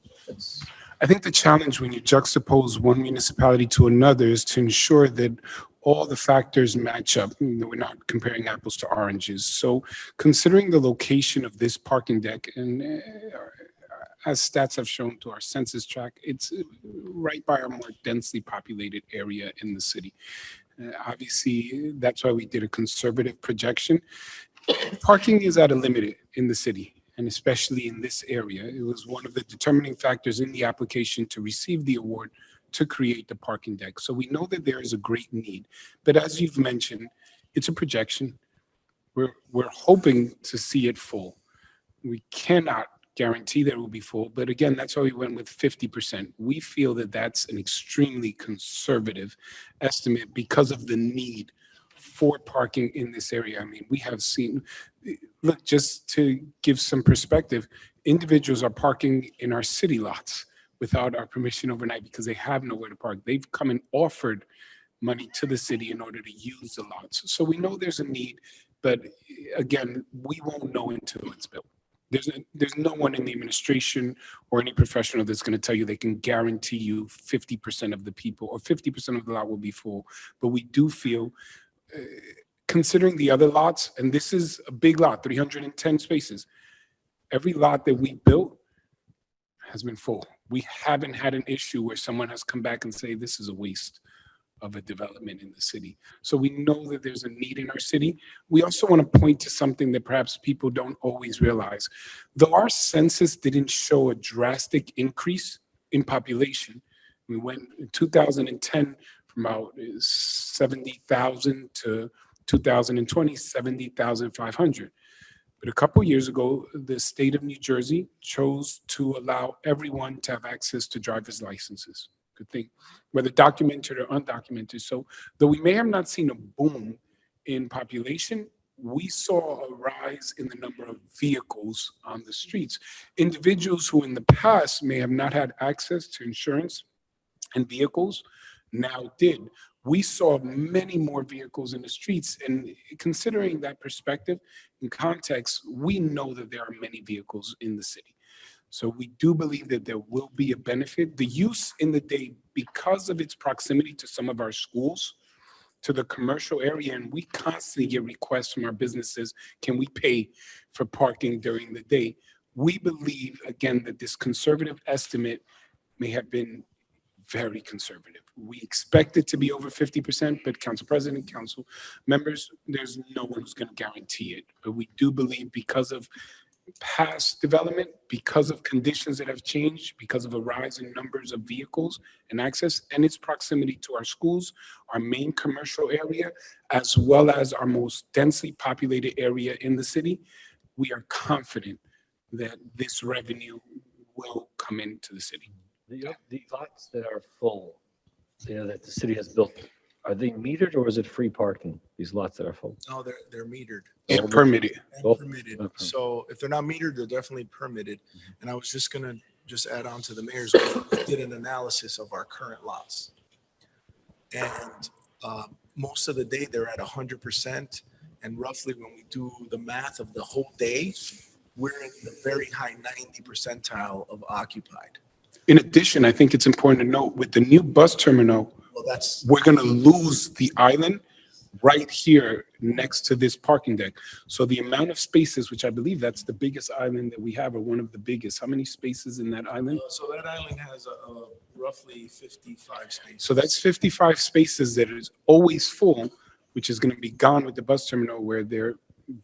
I think the challenge when you juxtapose one municipality to another is to ensure that all the factors match up. We're not comparing apples to oranges. So considering the location of this parking deck, and as stats have shown to our census tract, it's right by our more densely populated area in the city. Obviously, that's why we did a conservative projection. Parking is at a limit in the city, and especially in this area. It was one of the determining factors in the application to receive the award to create the parking deck. So we know that there is a great need. But as you've mentioned, it's a projection. We're hoping to see it full. We cannot guarantee that it will be full, but again, that's why we went with 50%. We feel that that's an extremely conservative estimate because of the need for parking in this area. I mean, we have seen, look, just to give some perspective, individuals are parking in our city lots without our permission overnight because they have nowhere to park. They've come and offered money to the city in order to use the lots. So we know there's a need, but again, we won't know until it's built. There's no one in the administration or any professional that's going to tell you they can guarantee you 50% of the people or 50% of the lot will be full. But we do feel, considering the other lots, and this is a big lot, 310 spaces, every lot that we built has been full. We haven't had an issue where someone has come back and say, this is a waste of a development in the city. So we know that there's a need in our city. We also want to point to something that perhaps people don't always realize. Though our census didn't show a drastic increase in population, we went in 2010 from about 70,000 to 2020, 70,500. But a couple years ago, the state of New Jersey chose to allow everyone to have access to driver's licenses. Good thing, whether documented or undocumented. So though we may have not seen a boom in population, we saw a rise in the number of vehicles on the streets. Individuals who in the past may have not had access to insurance and vehicles now did. We saw many more vehicles in the streets. And considering that perspective in context, we know that there are many vehicles in the city. So we do believe that there will be a benefit. The use in the day, because of its proximity to some of our schools, to the commercial area, and we constantly get requests from our businesses, can we pay for parking during the day? We believe, again, that this conservative estimate may have been very conservative. We expect it to be over 50%, but Council President, Council members, there's no one who's going to guarantee it. But we do believe because of past development, because of conditions that have changed, because of a rise in numbers of vehicles and access, and its proximity to our schools, our main commercial area, as well as our most densely populated area in the city, we are confident that this revenue will come into the city. The lots that are full, that the city has built, are they metered or is it free parking, these lots that are full? No, they're metered. And permitted. And permitted. So if they're not metered, they're definitely permitted. And I was just gonna add on to the mayor's, we did an analysis of our current lots. And most of the day, they're at 100%. And roughly when we do the math of the whole day, we're in the very high 90 percentile of occupied. In addition, I think it's important to note with the new bus terminal, we're going to lose the island right here next to this parking deck. So the amount of spaces, which I believe that's the biggest island that we have, or one of the biggest. How many spaces in that island? So that island has roughly 55 spaces. So that's 55 spaces that is always full, which is going to be gone with the bus terminal, where their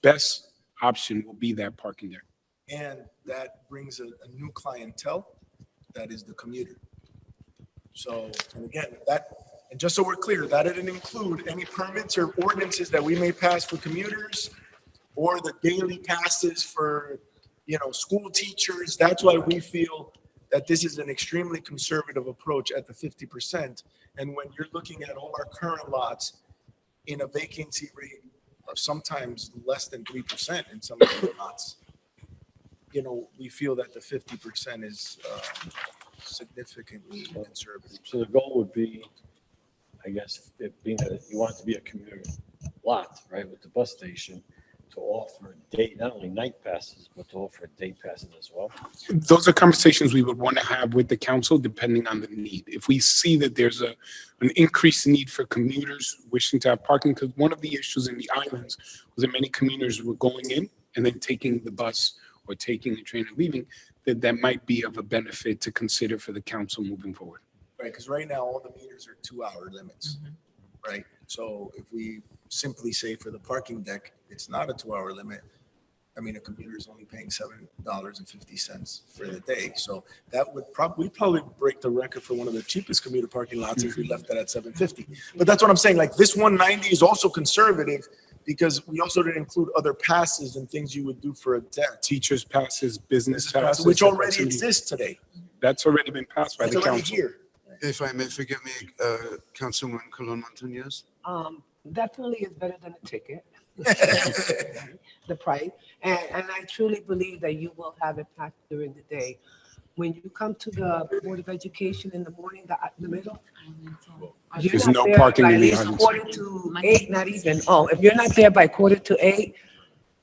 best option will be that parking deck. And that brings a new clientele, that is the commuter. So, and again, And just so we're clear, that didn't include any permits or ordinances that we may pass for commuters or the daily passes for, school teachers. That's why we feel that this is an extremely conservative approach at the 50%. And when you're looking at all our current lots in a vacancy rate of sometimes less than 3% in some of the lots, we feel that the 50% is significantly conservative. So the goal would be, I guess, it being that you want it to be a commuter lot, right, with the bus station, to offer not only night passes, but to offer day passes as well. Those are conversations we would want to have with the council, depending on the need. If we see that there's an increased need for commuters wishing to have parking, because one of the issues in the islands was that many commuters were going in and then taking the bus or taking the train and leaving, that might be of a benefit to consider for the council moving forward. Right, because right now all the meters are 2-hour limits, right? So if we simply say for the parking deck, it's not a 2-hour limit. I mean, a commuter is only paying $7.50 for the day. So that would we'd probably break the record for one of the cheapest commuter parking lots if we left that at $7.50. But that's what I'm saying. Like, this 190 is also conservative because we also didn't include other passes and things you would do for a deck. Teachers passes, business passes. Which already exists today. That's already been passed by It's the already council. here. If I may, forgive me, Councilwoman Colon Montañez? Definitely is better than a ticket. The price. And I truly believe that you will have it packed during the day. When you come to the Board of Education in the morning, the middle, you're There's not no there parking by in the at least islands. 7:45, not even. Oh, if you're not there by 7:45,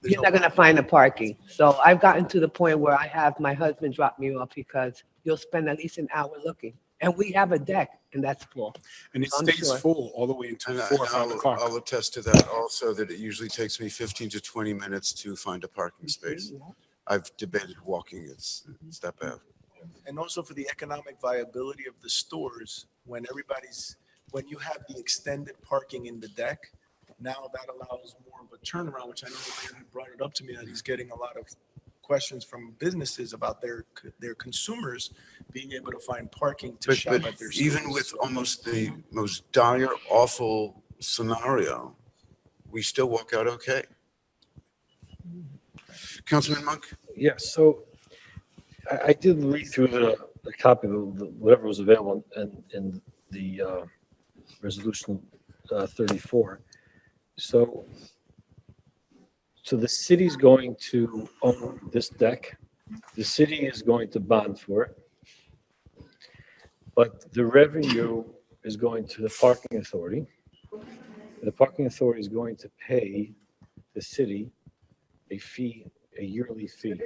you're not gonna find the parking. So I've gotten to the point where I have my husband drop me off because you'll spend at least an hour looking. And we have a deck and that's full. And it I'm stays sure. full all the way until And 4 or 5 o'clock. I'll attest to that also, that it usually takes me 15 to 20 minutes to find a parking space. I've debated walking, it's that bad. And also for the economic viability of the stores, when you have the extended parking in the deck, now that allows more of a turnaround, which I know the mayor brought it up to me, that he's getting a lot of questions from businesses about their consumers being able to find parking to shop But at their stores. even with almost the most dire, awful scenario, we still walk out okay. Councilman Monk? Yes, so I did read through the copy of whatever was available in the resolution 34. So the city's going to own this deck. The city is going to bond for it. But the revenue is going to the parking authority. The parking authority is going to pay the city a yearly fee,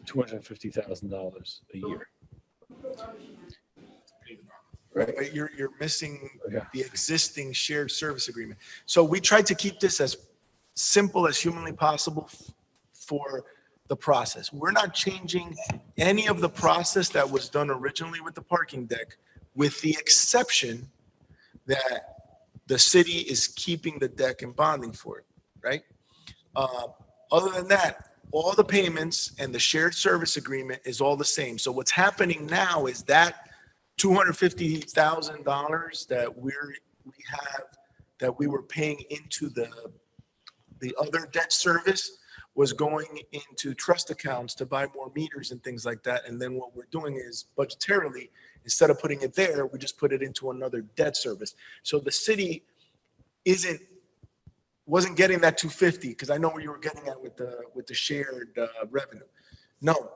$250,000 a year. Right, but you're missing Yeah. the existing shared service agreement. So we tried to keep this as simple as humanly possible for the process. We're not changing any of the process that was done originally with the parking deck, with the exception that the city is keeping the deck and bonding for it, right? Other than that, all the payments and the shared service agreement is all the same. So what's happening now is that $250,000 that we were paying into the other debt service was going into trust accounts to buy more meters and things like that. And then what we're doing is budgetarily, instead of putting it there, we just put it into another debt service. So the city wasn't getting that 250, because I know where you were getting at with the shared revenue. No,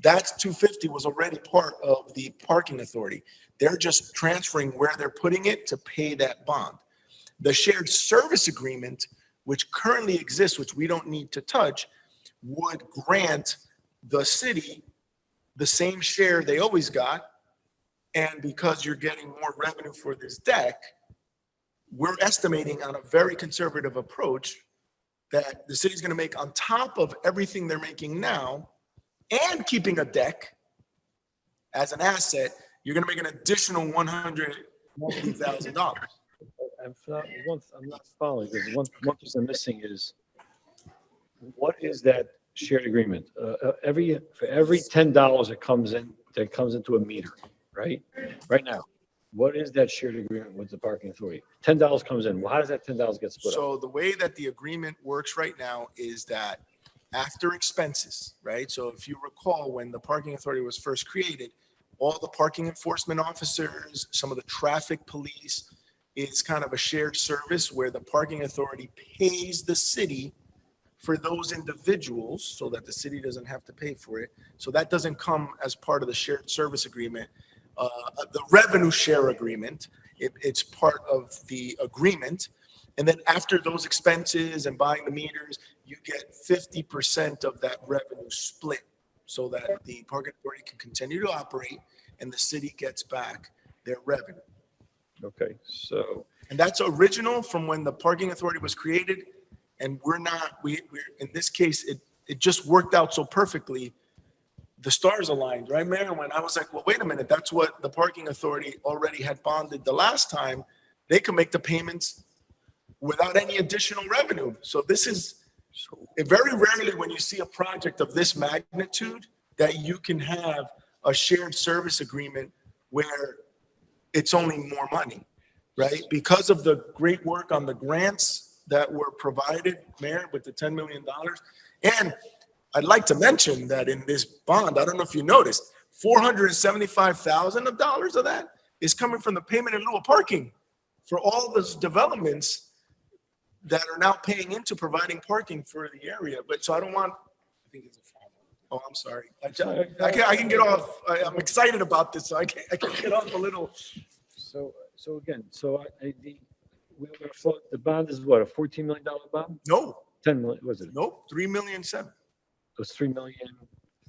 that 250 was already part of the parking authority. They're just transferring where they're putting it to pay that bond. The shared service agreement, which currently exists, which we don't need to touch, would grant the city the same share they always got. And because you're getting more revenue for this deck, we're estimating on a very conservative approach that the city's going to make on top of everything they're making now and keeping a deck as an asset, you're going to make an additional $190,000. I'm not following, because one piece I'm missing is, what is that shared agreement? For every $10 that comes into a meter, right? Right now, What is that shared agreement with the parking authority? $10 comes in. Well, how does that $10 get split up? So the way that the agreement works right now is that after expenses, right? So if you recall, when the parking authority was first created, all the parking enforcement officers, some of the traffic police, it's kind of a shared service where the parking authority pays the city for those individuals so that the city doesn't have to pay for it. So that doesn't come as part of the shared service agreement. The revenue share agreement, it's part of the agreement. And then after those expenses and buying the meters, you get 50% of that revenue split so that the parking authority can continue to operate and the city gets back their revenue. Okay, so And that's original from when the parking authority was created. And we're in this case, it just worked out so perfectly. The stars aligned, right, Mayor? When I was like, well, wait a minute, that's what the parking authority already had bonded the last time. They can make the payments without any additional revenue. So this is very rarely when you see a project of this magnitude that you can have a shared service agreement where it's only more money, right? Because of the great work on the grants that were provided, Mayor, with the $10 million. And I'd like to mention that in this bond, I don't know if you noticed, $475,000 of that is coming from the payment in lieu of parking for all those developments that are now paying into providing parking for the area. But so I don't want, I think it's a problem. Oh, I'm sorry. I can get off. I'm excited about this. So I can get off a little. So again, the bond is what, a $14 million bond? No, 10 million, was it? nope, 3,700,000. It was 3 million.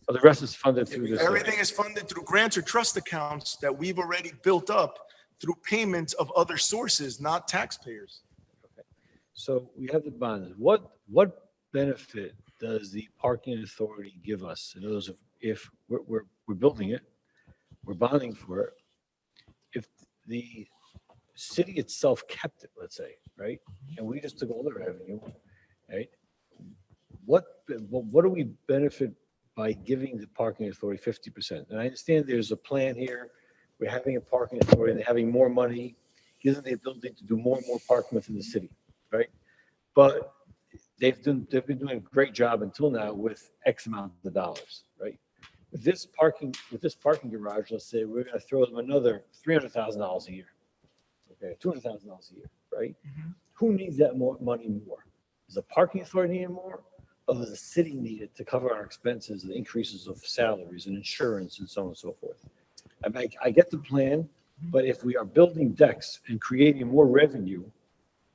Oh, the rest is funded through this. Everything is funded through grants or trust accounts that we've already built up through payments of other sources, not taxpayers. Okay. So we have the bonds. What benefit does the parking authority give us? In other words, if we're building it, we're bonding for it. If the city itself kept it, let's say, right, and we just took all the revenue, right? What do we benefit by giving the parking authority 50%? And I understand there's a plan here. We're having a parking authority, they're having more money, gives them the ability to do more and more parking within the city, right? But they've been doing a great job until now with X amount of dollars, right? With this parking garage, let's say we're going to throw them another $300,000 a year, okay, $200,000 a year, right? Mm-hmm. Who needs that money more? Does the parking authority need it more, or does the city need it to cover our expenses, the increases of salaries and insurance and so on and so forth? I get the plan, but if we are building decks and creating more revenue,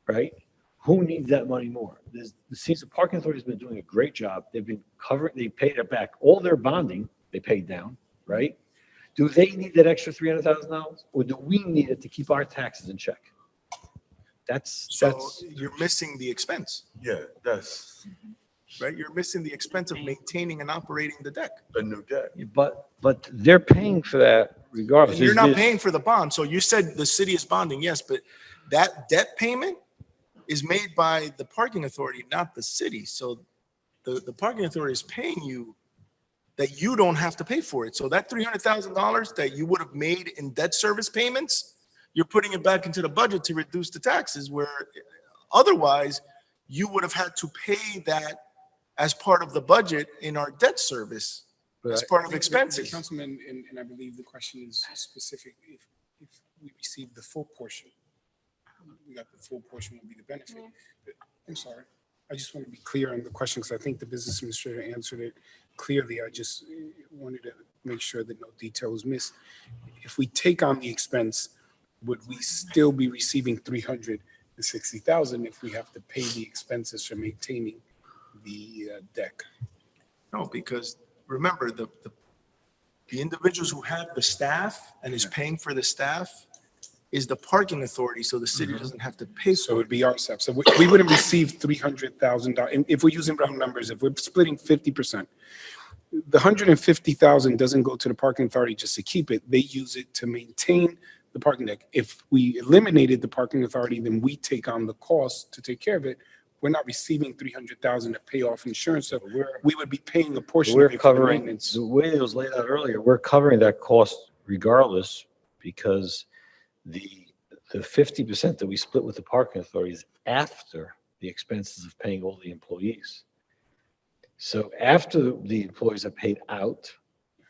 right? Who needs that money more? It seems the parking authority has been doing a great job. They've been covering, they paid it back. All their bonding, they paid down, right? Do they need that extra $300,000, or do we need it to keep our taxes in check? So you're missing the expense, Yeah, that's right? You're missing the expense of maintaining and operating the deck. a new debt. But they're paying for that regardless. And you're not paying for the bond. So you said the city is bonding, yes, but that debt payment is made by the parking authority, not the city. So the parking authority is paying you that you don't have to pay for it. So that $300,000 that you would have made in debt service payments, you're putting it back into the budget to reduce the taxes, where otherwise you would have had to pay that as part of the budget in our debt service, as part of expenses. Councilman, and I believe the question is specific, if we receive the full portion, we got the full portion will be the benefit. But I'm sorry, I just want to be clear on the question because I think the business administrator answered it clearly. I just wanted to make sure that no detail was missed. If we take on the expense, would we still be receiving $360,000 if we have to pay the expenses for maintaining the deck? No, because remember, the individuals who have the staff and is paying for the staff is the parking authority, so the city doesn't have to pay So it for would it. be our staff. So we wouldn't receive $300,000. And if we're using round numbers, if we're splitting 50%, the $150,000 doesn't go to the parking authority just to keep it. They use it to maintain the parking deck. If we eliminated the parking authority, then we take on the cost to take care of it. We're not receiving $300,000 to pay off insurance. So we would be paying a portion of We're it for the covering, maintenance. the way it was laid out earlier, we're covering that cost regardless, because The 50% that we split with the parking authority is after the expenses of paying all the employees. So after the employees are paid out,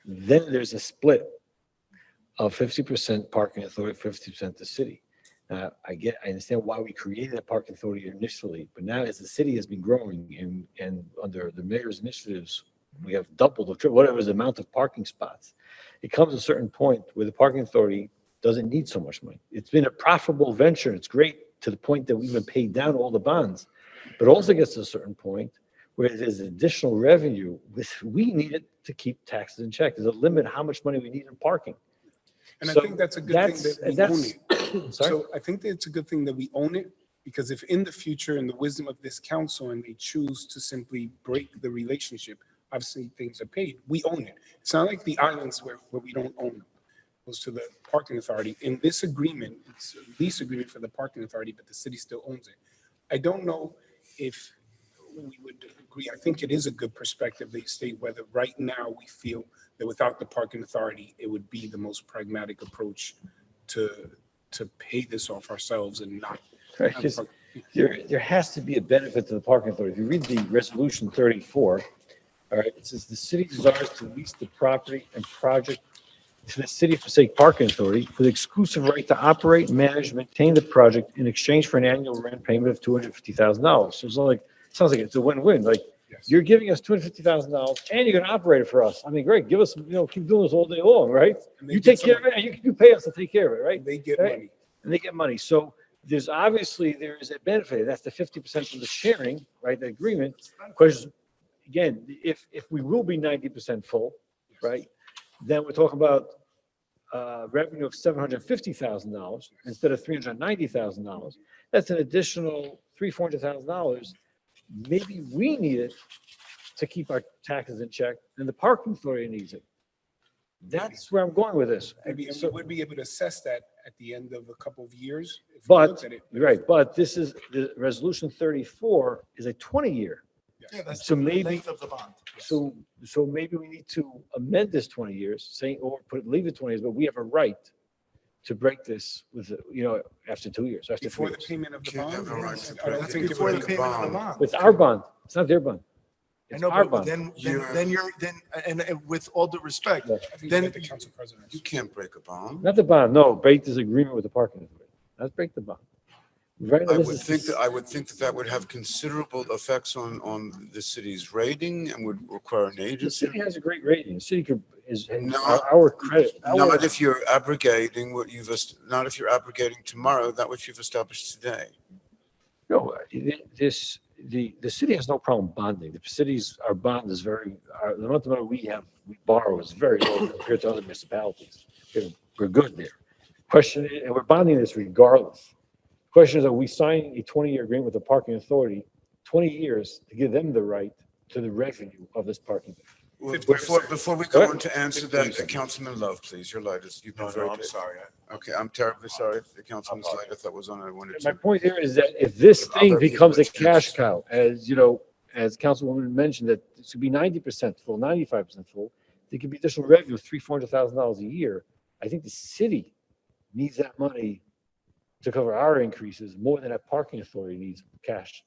then there's a split of 50% parking authority, 50% the city. I understand why we created a parking authority initially, but now as the city has been growing and under the mayor's initiatives, we have doubled or tripled, whatever the amount of parking spots. It comes to a certain point where the parking authority doesn't need so much money. It's been a profitable venture. It's great to the point that we even paid down all the bonds, but also gets to a certain point where there's additional revenue. We need it to keep taxes in check. There's a limit how much money we need in parking. And So I think that's a good thing that we own it. Sorry? So I think that it's a good thing that we own it, because if in the future, in the wisdom of this council, and they choose to simply break the relationship, obviously things are paid, we own it. It's not like the islands where we don't own them. It goes to the parking authority. In this agreement, it's a lease agreement for the parking authority, but the city still owns it. I don't know if we would agree. I think it is a good perspective. They state whether right now we feel that without the parking authority, it would be the most pragmatic approach to pay this off ourselves and not. Right, just, there has to be a benefit to the parking authority. If you read the resolution 34, all right, it says the city desires to lease the property and project to the City of Passaic Parking Authority for the exclusive right to operate, manage, maintain the project in exchange for an annual rent payment of $250,000. So it sounds like it's a win-win. Like, Yes. you're giving us $250,000 and you're going to operate it for us. I mean, great. Give us, keep doing this all day long, right? And they You get take care of it and you pay us to take care of it, right? They get Right. money. And they get money. So there is a benefit. That's the 50% of the sharing, right? The agreement. Question, again, if we will be 90% full, right? Then we're talking about revenue of $750,000 instead of $390,000. That's an additional $400,000. Maybe we need it to keep our taxes in check, and the parking authority needs it. That's where I'm going with this. Maybe, and we would be able to assess that at the end of a couple of years. If we But, looked at it. right, but this is, the resolution 34 is a 20-year. Yeah, that's So the maybe- length of the bond. So maybe we need to amend this 20 years, saying, or leave it 20 years, but we have a right to break this with, after 2 years, after 3 Before the years. payment of the Can't bond. have a right to I don't break think it Before would the be. payment of the bond. It's our bond. It's not their bond. I It's know, our but bond. then with all due respect, Yeah. I think then- you get the council president. You can't break a bond. Not the bond, no, break this agreement with the parking authority. Let's break the bond. Right, I this would is- think that would have considerable effects on the city's rating and would require an The agency. city has a great rating. The city is No. our credit. Not if you're abrogating not if you're abrogating tomorrow, that which you've established today. No, the city has no problem bonding. Our bond is the amount of money we borrow is very low compared to other municipalities. We're good there. And we're bonding this regardless. Question is, are we signing a 20-year agreement with the parking authority, 20 years to give them the right to the revenue of this parking? Well, 50%. before we go What? on to answer that, Councilman Love, please, your light is, you've been very patient. sorry. Okay, I'm terribly sorry. The councilman's light, I thought was on, I wanted My to. point here is that if this If thing other becomes a people cash choose- cow, as Councilwoman mentioned, that it should be 90% full, 95% full, there could be additional revenue of $400,000 a year. I think the city needs that money to cover our increases more than that parking authority needs cash.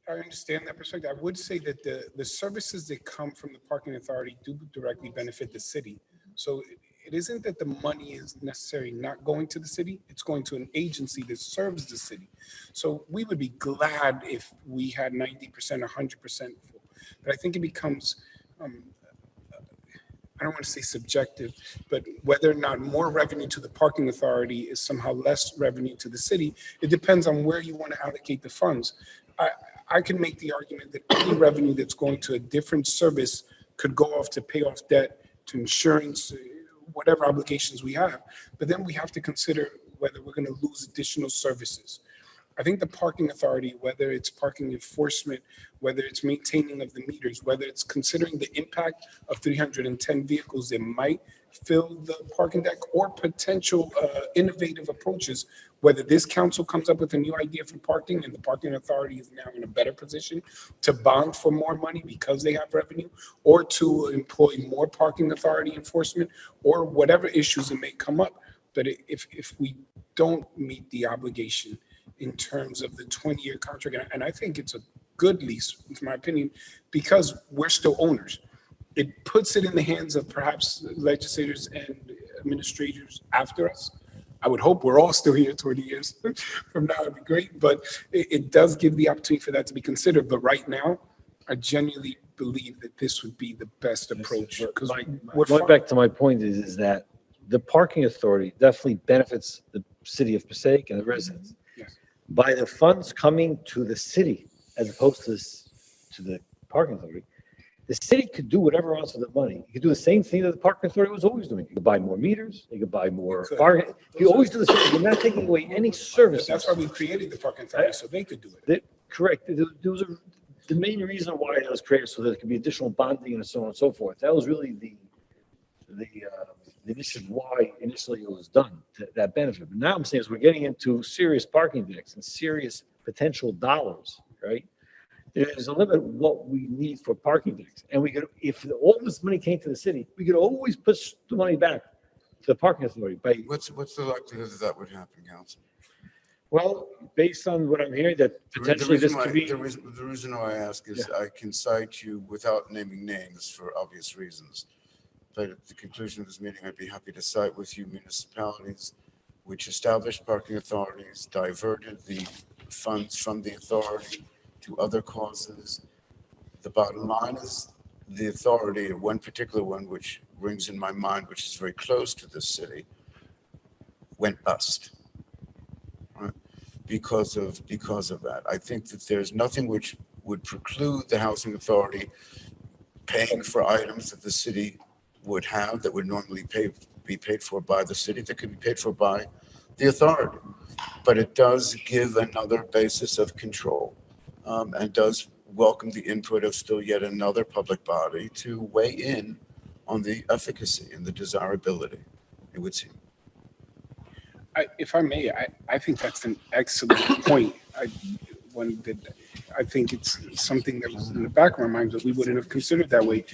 I understand that perspective. I would say that the services that come from the parking authority do directly benefit the city. So it isn't that the money is necessarily not going to the city, it's going to an agency that serves the city. So we would be glad if we had 90% or 100% full. But I think it becomes, I don't want to say subjective, but whether or not more revenue to the parking authority is somehow less revenue to the city, it depends on where you want to allocate the funds. I can make the argument that any revenue that's going to a different service could go off to pay off debt, to insurance, whatever obligations we have. But then we have to consider whether we're going to lose additional services. I think the parking authority, whether it's parking enforcement, whether it's maintaining of the meters, whether it's considering the impact of 310 vehicles that might fill the parking deck, or potential innovative approaches, whether this council comes up with a new idea for parking and the parking authority is now in a better position to bond for more money because they have revenue, or to employ more parking authority enforcement, or whatever issues that may come up, But if we don't meet the obligation in terms of the 20-year contract, and I think it's a good lease, in my opinion, because we're still owners. It puts it in the hands of perhaps legislators and administrators after us. I would hope we're all still here 20 years from now. It'd be great, but it does give the opportunity for that to be considered. But right now, I genuinely believe that this would be the best approach. Because Going back to my point is that the parking authority definitely benefits the city of Passaic and the residents. Yes. By the funds coming to the city as opposed to the parking authority, the city could do whatever else with the money. You could do the same thing that the parking authority was always doing. You could buy more meters, you could buy more parking. You always do the same. You're not taking away any service. That's why we created the parking authority, so they could do it. Correct. The main reason why it was created so that there could be additional bonding and so on and so forth. That was really the initiative why initially it was done, that benefit. But now I'm saying is we're getting into serious parking decks and serious potential dollars, right? There's a limit of what we need for parking decks. And we could, if all this money came to the city, we could always push the money back to the parking authority. What's the likelihood that would happen, Council? Well, based on what I'm hearing, that potentially this could be. The reason why I ask is I can cite you without naming names for obvious reasons. But at the conclusion of this meeting, I'd be happy to cite with you municipalities which established parking authorities, diverted the funds from the authority to other causes. The bottom line is the authority, one particular one which rings in my mind, which is very close to this city, went bust. Right? Because of that. I think that there's nothing which would preclude the housing authority paying for items that the city would have that would normally be paid for by the city, that could be paid for by the authority. But it does give another basis of control and does welcome the input of still yet another public body to weigh in on the efficacy and the desirability, it would seem. If I may, I think that's an excellent point. I think it's something that was in the back of our minds that we wouldn't have considered that way.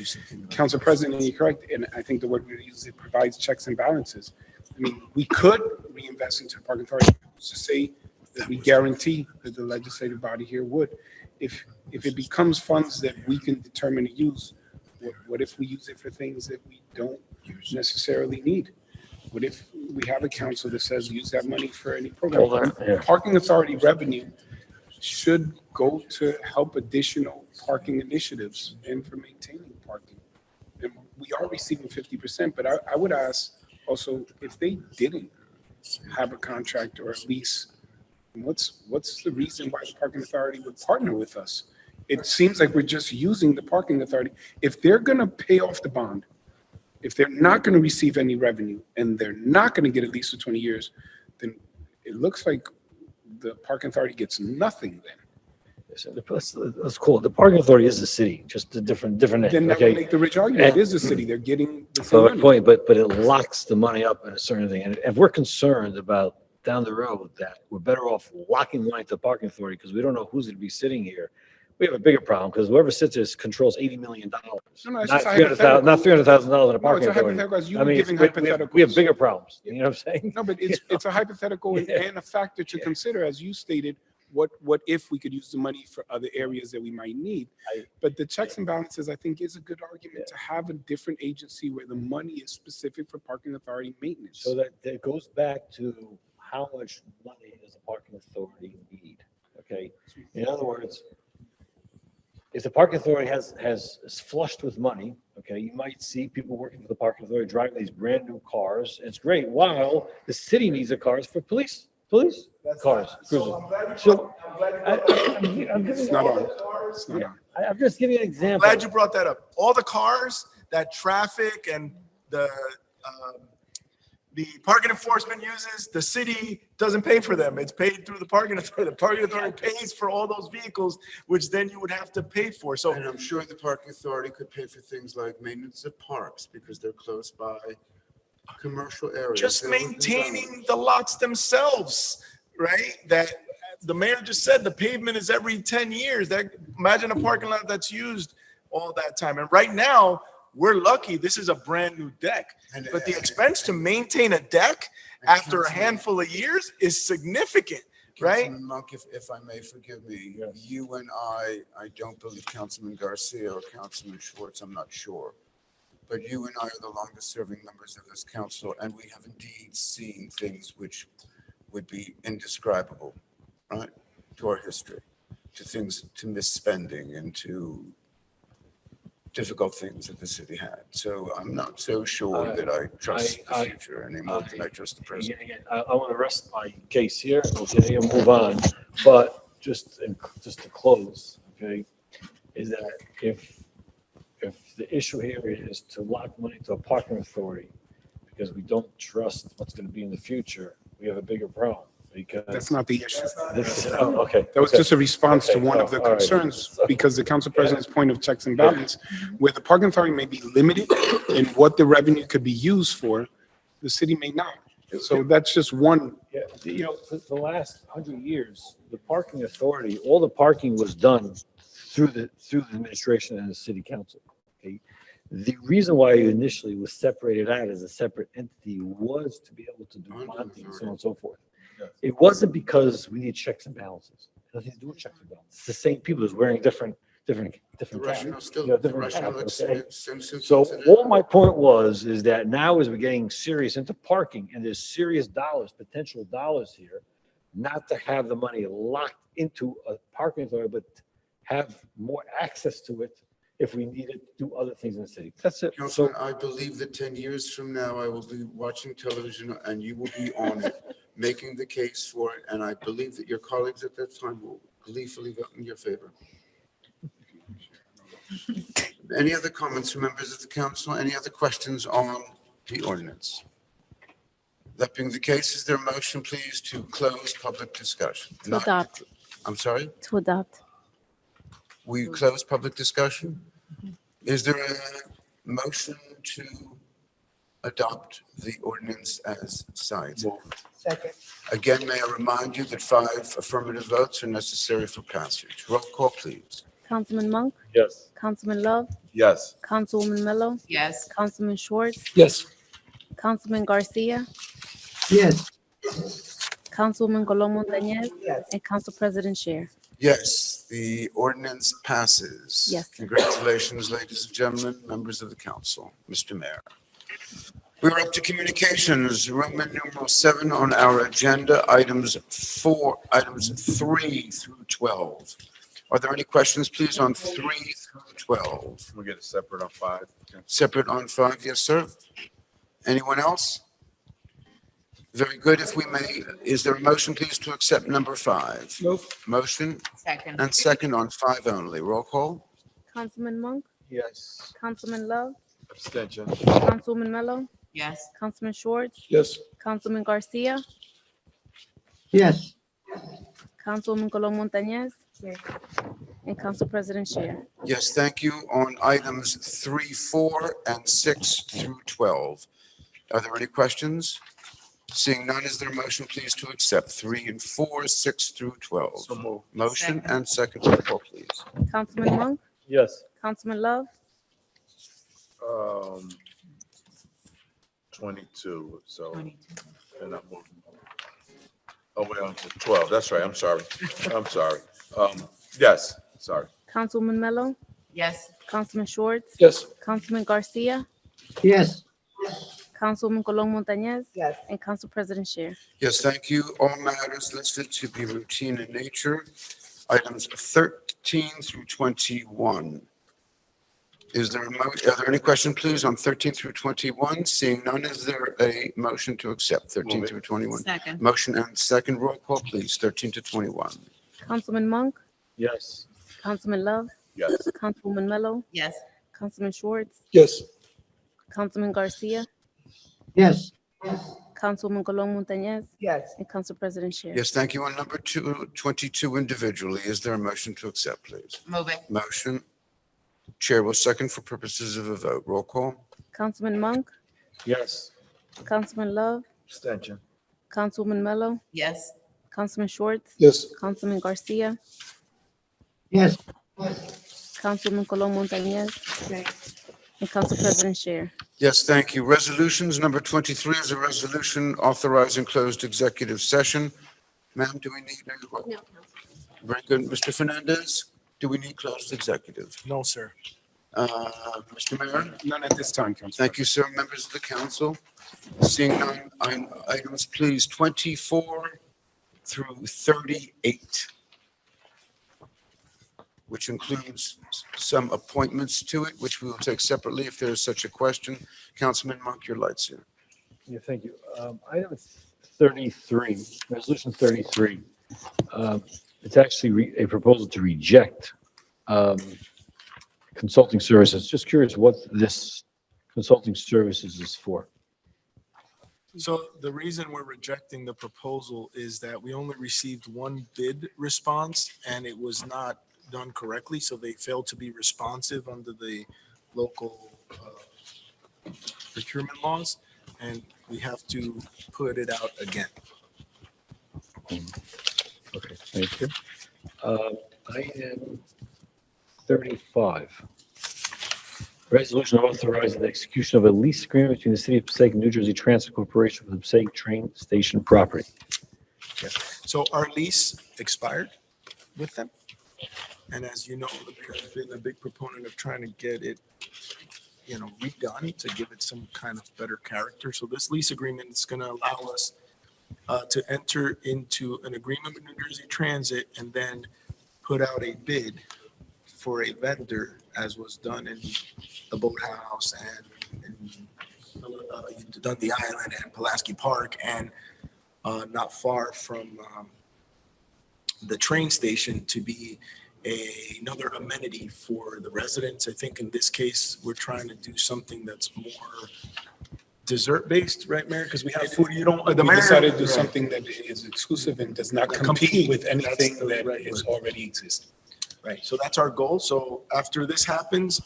Council President, you're correct, and I think the word we use, it provides checks and balances. I mean, we could reinvest into the parking authority to say that we guarantee that the legislative body here would. If it becomes funds that we can determine to use, what if we use it for things that we don't necessarily need? What if we have a council that says use that money for any program? Parking authority revenue should go to help additional parking initiatives and for maintaining parking. And we are receiving 50%, but I would ask also if they didn't have a contract or a lease, what's the reason why the parking authority would partner with us? It seems like we're just using the parking authority. If they're going to pay off the bond, if they're not going to receive any revenue and they're not going to get a lease for 20 years, then it looks like the parking authority gets nothing then. That's cool. The parking authority is the city, just a different name. Then that would make the rich argument. It is the city. They're getting the same money. Point, but it locks the money up in a certain thing. And if we're concerned about down the road that we're better off locking money to the parking authority because we don't know who's going to be sitting here, we have a bigger problem because whoever sits there controls $80 million. No, it's not just a hypothetical. Not $300,000 in a parking No, it's a authority. hypothetical. As you I were mean, giving hypotheticals. we have bigger problems. You know what I'm saying? No, but it's a hypothetical and a factor to consider, as you stated. What if we could use the money for other areas that we might need? But the checks and balances, I think, is a good argument to have a different agency where the money is specific for parking authority maintenance. So that goes back to how much money does the parking authority need? Okay. In other words, if the parking authority is flushed with money, okay, you might see people working for the parking authority driving these brand new cars. It's great. While the city needs the cars for police cars. I'm It's not on. It's not on. I'm just giving an example. Glad you brought that up. All the cars that traffic and the parking enforcement uses, the city doesn't pay for them. It's paid through the parking authority. The parking authority pays for all those vehicles, which then you would have to pay for. So, and I'm sure the parking authority could pay for things like maintenance of parks because they're close by commercial areas. Just maintaining the lots themselves, right? That the mayor just said the pavement is every 10 years. That imagine a parking lot that's used all that time. And right now, we're lucky this is a brand new deck. But the expense to maintain a deck after a handful of years is significant, right? Councilman Monk, if I may, forgive me, Yes. you and I don't believe Councilman Garcia or Councilman Schwartz, I'm not sure. But you and I are the longest serving members of this council, and we have indeed seen things which would be indescribable, right? To our history, to things, to misspending and to difficult things that the city had. So I'm not so sure that I trust the future any more than I trust the present. I want to rest my case here, okay, and move on. But just to close, okay, is that if the issue here is to lock money to a parking authority because we don't trust what's going to be in the future, we have a bigger problem. Because That's not the issue. okay. That was just a response to Okay, one of the all right. concerns, because the council president's point of checks and balance, where the parking authority may be limited in what the revenue could be used for, the city may not. So that's just one. Yeah, for the last 100 years, the parking authority, all the parking was done through the administration and the city council. Okay, the reason why it initially was separated out as a separate entity was to be able to do bonding, so on and so forth. It wasn't because we need checks and balances. Nothing to do with checks and balances. It's the same people who's wearing different The caps, rationale still, you know, the different rationale caps, okay? extends So today. all my point is that now as we're getting serious into parking and there's serious dollars, potential dollars here, not to have the money locked into a parking authority, but have more access to it if we need it to do other things in the city. That's it. So Councilman, I believe that 10 years from now, I will be watching television and you will be on making the case for it. And I believe that your colleagues at that time will gleefully vote in your favor. Any other comments from members of the council? Any other questions on the ordinance? That being the case, is there a motion, please, to close public discussion? To adopt. I'm sorry? To adopt. We close public discussion? Is there a motion to adopt the ordinance as cited? Second. Again, may I remind you that 5 affirmative votes are necessary for passage. Roll call, please. Councilman Monk, yes. Councilman Love, Yes. Councilwoman Mello, Yes. Councilman Schwartz, Yes. Councilman Garcia, Yes. Councilwoman Colon Montañez, Yes. and Council President Scher. Yes, the ordinance passes. Yes. Congratulations, ladies and gentlemen, members of the council. Mr. Mayor. We're up to communications, Roman numeral 7 on our agenda, items 3 through 12. Are there any questions, please, on 3 through 12? We get it separate on 5. Okay. Separate on 5, yes, sir. Anyone else? Very good. If we may, is there a motion, please, to accept number 5? Motion Second. and second on 5 only. Roll call? Councilman Monk, Yes. Councilman Love, Abstention. Councilwoman Mello, Yes. Councilman Schwartz, Yes. Councilman Garcia, Yes. Councilwoman Colon Montañez, and Council President Scher. Yes, thank you. On items 3, 4, and 6 through 12. Are there any questions? Seeing none, is there a motion, please, to accept 3 and 4, 6 through 12? So moved. Motion Second. and second. Roll call, please. Councilman Monk, Yes. Councilman Love, 22, so, 22. and I'm moving. Oh, we're on to 12, that's right, I'm sorry. Yes, sorry. Councilwoman Mello, Yes. Councilman Schwartz, Yes. Councilman Garcia, Yes. Councilwoman Colon Montañez, Yes. and Council President Scher. Yes, thank you. All matters listed to be routine in nature. Items 13 through 21. Are there any questions, please, on 13 through 21? Seeing none, is there a motion to accept 13 Move it. through 21? Second. Motion and second. Roll call, please. 13 to 21. Councilman Monk, Yes. Councilman Love, Yes. Councilwoman Mello, Yes. Councilman Schwartz, Yes. Councilman Garcia, Yes. Councilwoman Colon Montañez, Yes. and Council President Scher. Yes, thank you. On number 22 individually, is there a motion to accept, please? Move it. Motion. Chair will second for purposes of a vote. Roll call. Councilman Monk, Yes. Councilman Love, Abstention. Councilwoman Mello, Yes. Councilman Schwartz, Yes. Councilman Garcia, Yes. Councilwoman Colon Montañez, And Council President Scher. Yes, thank you. Resolutions, number 23 is a resolution authorizing closed executive session. Ma'am, do we need a? No, Very good. Mr. Fernandez, do we need closed executive? No, sir. Mr. Mayor? None at this time, Council. Thank you, sir. Members of the council, seeing none, items please 24 through 38, which includes some appointments to it, which we will take separately if there is such a question. Councilman Monk, your lights here. Yeah, thank you. Item 33, resolution 33. It's actually a proposal to reject consulting services. Just curious what this consulting services is for. So the reason we're rejecting the proposal is that we only received one bid response and it was not done correctly. So they failed to be responsive under the local procurement laws, and we have to put it out again. Okay, thank you. Item 35. Resolution authorizing the execution of a lease agreement between the City of Passaic and New Jersey Transit Corporation for the Passaic train station property. So our lease expired with them. And as you know, the mayor has been a big proponent of trying to get it, redone to give it some kind of better character. So this lease agreement is going to allow us to enter into an agreement with New Jersey Transit and then put out a bid for a vendor, as was done in the boathouse and Dundee Island and Pulaski Park, and not far from the train station, to be another amenity for the residents. I think in this case, we're trying to do something that's more dessert-based, right, Mayor? Because we have food, We the mayor decided to do something that is exclusive and does not compete with anything That's the that right is word. already existing. Right, so that's our goal. So after this happens,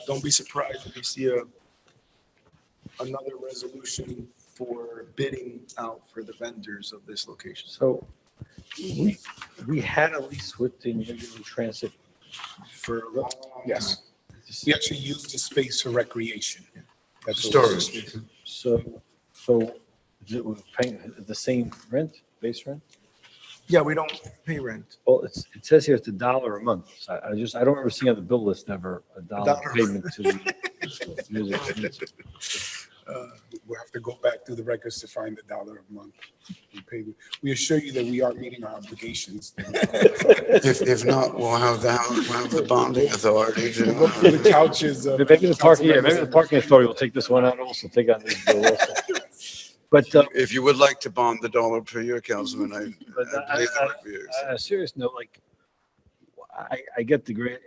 don't be surprised if you see another resolution for bidding out for the vendors of this location. So we had a lease with the New Jersey Transit. For a long Yes. We actually used the space for recreation. That's what Storage. we're speaking. So is it we're paying the same rent, base rent? Yeah, we don't pay rent. Well, it says here it's $1 a month. So I don't remember seeing on the bill list ever a dollar $1. payment to the music. We'll have to go back through the records to find the $1 a month. We assure you that we are meeting our obligations. If not, we'll have the bonding authority to. Go through the couches of. Maybe the parking authority will take this one out also, take on this bill also. But If you would like to bond the $1 per year, Councilman, I believe that would be. on a serious note, like, I get the great,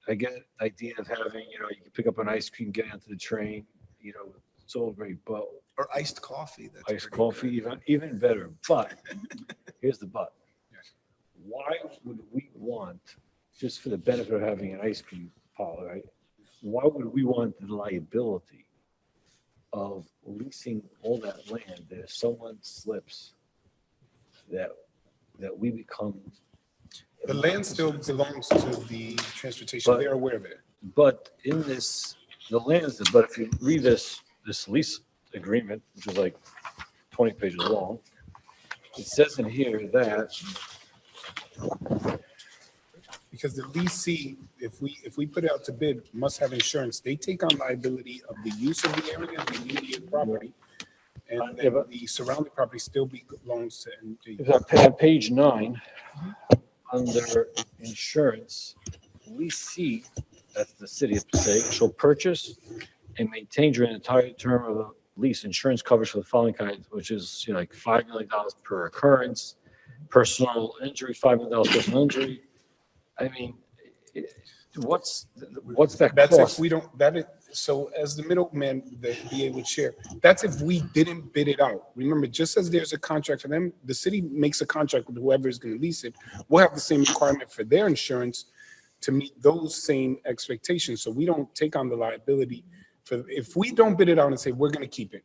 I get the idea of having, you can pick up an ice cream, get onto the train, it's all great, but Or iced coffee. That's iced pretty coffee, even better. But here's the but. Why would we want, just for the benefit of having an ice cream parlor, right? Why would we want the liability of leasing all that land that if someone slips, that we become. The land still belongs to the transportation. But- They're aware of it. But in this, but if you read this lease agreement, which is like 20 pages long, it says in here that, Because the leasee, if we put it out to bid, must have insurance. They take on liability of the use of the area, the immediate property. And Yeah, then but- the surrounding property still belongs to NJ. if on page 9, under insurance, leasee, that's the city of Passaic, shall purchase and maintain during the entire term of the lease insurance coverage for the following kinds, which is like $5 million per occurrence, personal injury, $5 million personal injury. I mean, what's that That's if cost? we don't, so as the middleman, the BA would share, that's if we didn't bid it out. Remember, just as there's a contract for them, the city makes a contract with whoever is going to lease it. We'll have the same requirement for their insurance to meet those same expectations. So we don't take on the liability for, if we don't bid it out and say, we're going to keep it,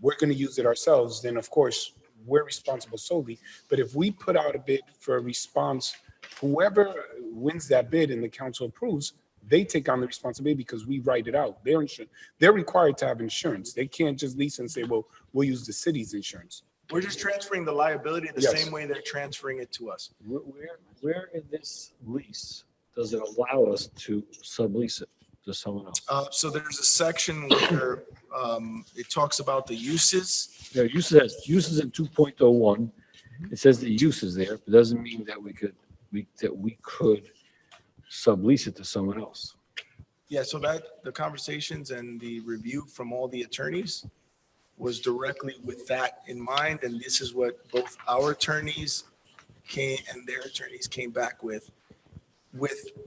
we're going to use it ourselves, then of course, we're responsible solely. But if we put out a bid for a response, whoever wins that bid and the council approves, They take on the responsibility because we write it out. They're required to have insurance. They can't just lease and say, well, we'll use the city's insurance. We're just transferring the liability the Yes. same way they're transferring it to us. Where in this lease does it allow us to sublease it to someone else? So there's a section where it talks about the uses. Yeah, uses in 2.01. It says the use is there, but doesn't mean that we could sublease it to someone else. Yeah, so that the conversations and the review from all the attorneys was directly with that in mind. And this is what both our attorneys and their attorneys came back with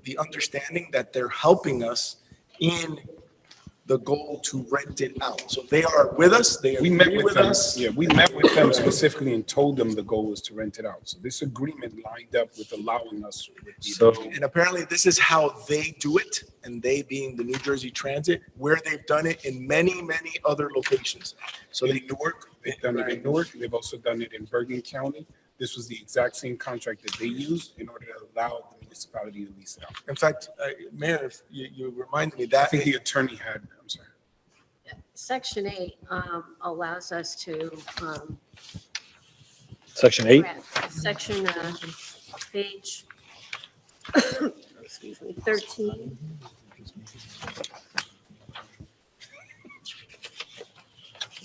the understanding that they're helping us in the goal to rent it out. So they are with us. We met with us. Yeah, we met with them specifically and told them the goal was to rent it out. So this agreement lined up with allowing us. And apparently this is how they do it, and they being the New Jersey Transit, where they've done it in many, many other locations. So in Newark, they've done it in Newark. They've also done it in Bergen County. This was the exact same contract that they used in order to allow the municipality to lease it out. In fact, Mayor, if you reminded me I that think the attorney had, I'm sorry. Section 8 allows us to. Section 8? Section, page, excuse me, 13.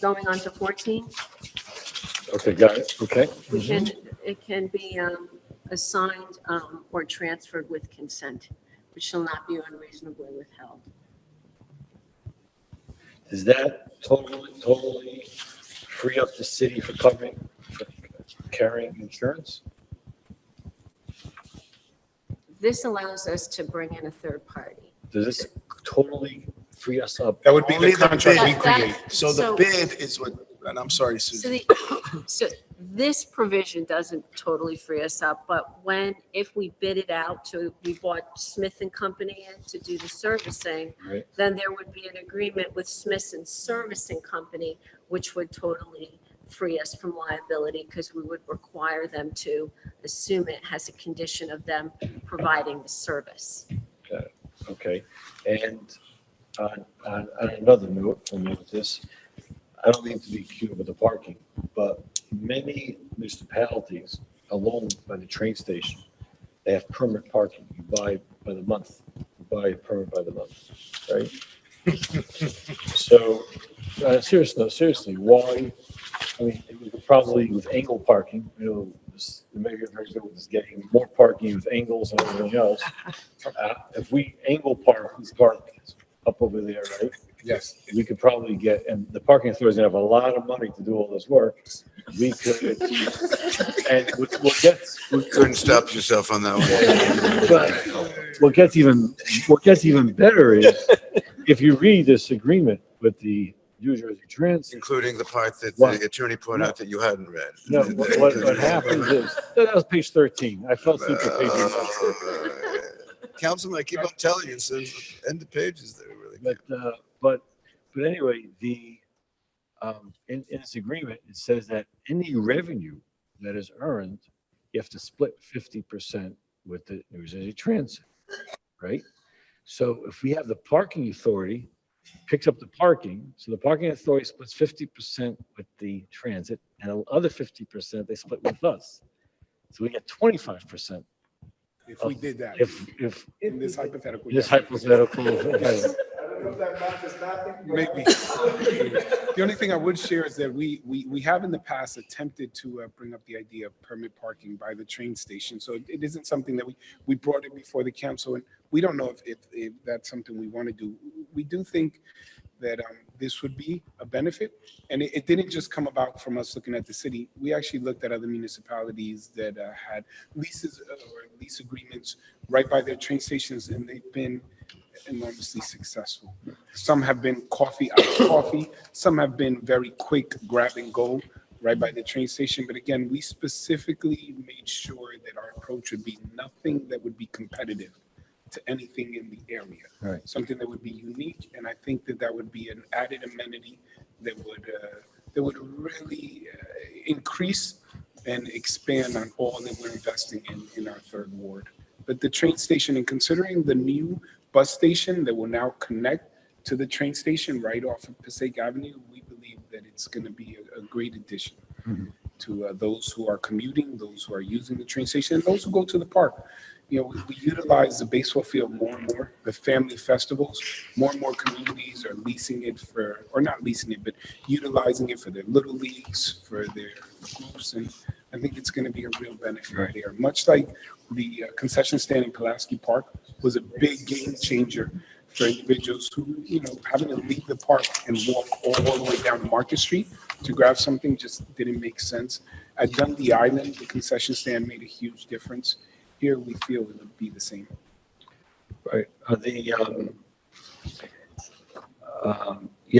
Going on to 14. Okay, got it. Okay. It can be assigned or transferred with consent, which shall not be unreasonably withheld. Does that totally free up the city for carrying insurance? This allows us to bring in a third party. Does this totally free us up? That would be Only the the contract we bid. create. So the bid is what, and I'm sorry, Susan. So this provision doesn't totally free us up, but if we bid it out we bought Smith and Company in to do the servicing, Right. then there would be an agreement with Smith and Servicing Company, which would totally free us from liability because we would require them to assume it has a condition of them providing the service. Okay. And on another note, this, I don't mean to be cute with the parking, but many municipalities along by the train station, they have permit parking. You buy by the month. You buy a permit by the month, right? So, seriously, why? I mean, it would probably with angle parking, maybe you're very good with this, getting more parking with angles and everything else. If we angle park up over there, right? Yes. We could probably get, and the parking authority's gonna have a lot of money to do all this work. We could, and what Couldn't stop yourself on that one. but what gets even better is if you read this agreement with the New Jersey Transit. Including the part that What? the attorney pointed out that you hadn't read. No, what happens is, that was page 13. I fell asleep at page 13. Councilman, I keep on telling you, it says end of pages there, really. But anyway, in this agreement, it says that any revenue that is earned, you have to split 50% with the New Jersey Transit, right? So if we have the parking authority picks up the parking, so the parking authority splits 50% with the transit, and the other 50% they split with us. So we get 25%. If we did that. If in this hypothetical. This yes. hypothetical. Yes. Maybe. The only thing I would share is that we have in the past attempted to bring up the idea of permit parking by the train station. So it isn't something that we brought it before the council, and we don't know if that's something we want to do. We do think that this would be a benefit, and it didn't just come about from us looking at the city. We actually looked at other municipalities that had leases or lease agreements right by their train stations, and they've been enormously successful. Some have been coffee out of coffee. Some have been very quick grab and go right by the train station. But again, we specifically made sure that our approach would be nothing that would be competitive to anything in the area. Right. Something that would be unique. And I think that would be an added amenity that would really increase and expand on all that we're investing in our third ward. But the train station, and considering the new bus station that will now connect to the train station right off of Passaic Avenue. We believe that it's going to be a great addition to those who are commuting, those who are using the train station, and those who go to the park. You know, we utilize the baseball field more and more, the family festivals. More and more communities are leasing it for, or not leasing it, but utilizing it for their little leagues, for their groups. And I think it's going to be a real benefit there. Much like the concession stand in Pulaski Park was a big game changer for individuals who, you know, having to leave the park and walk all the way down Market Street to grab something just didn't make sense. At Dundee Island, the concession stand made a huge difference. Here, we feel it would be the same. Right. Yeah,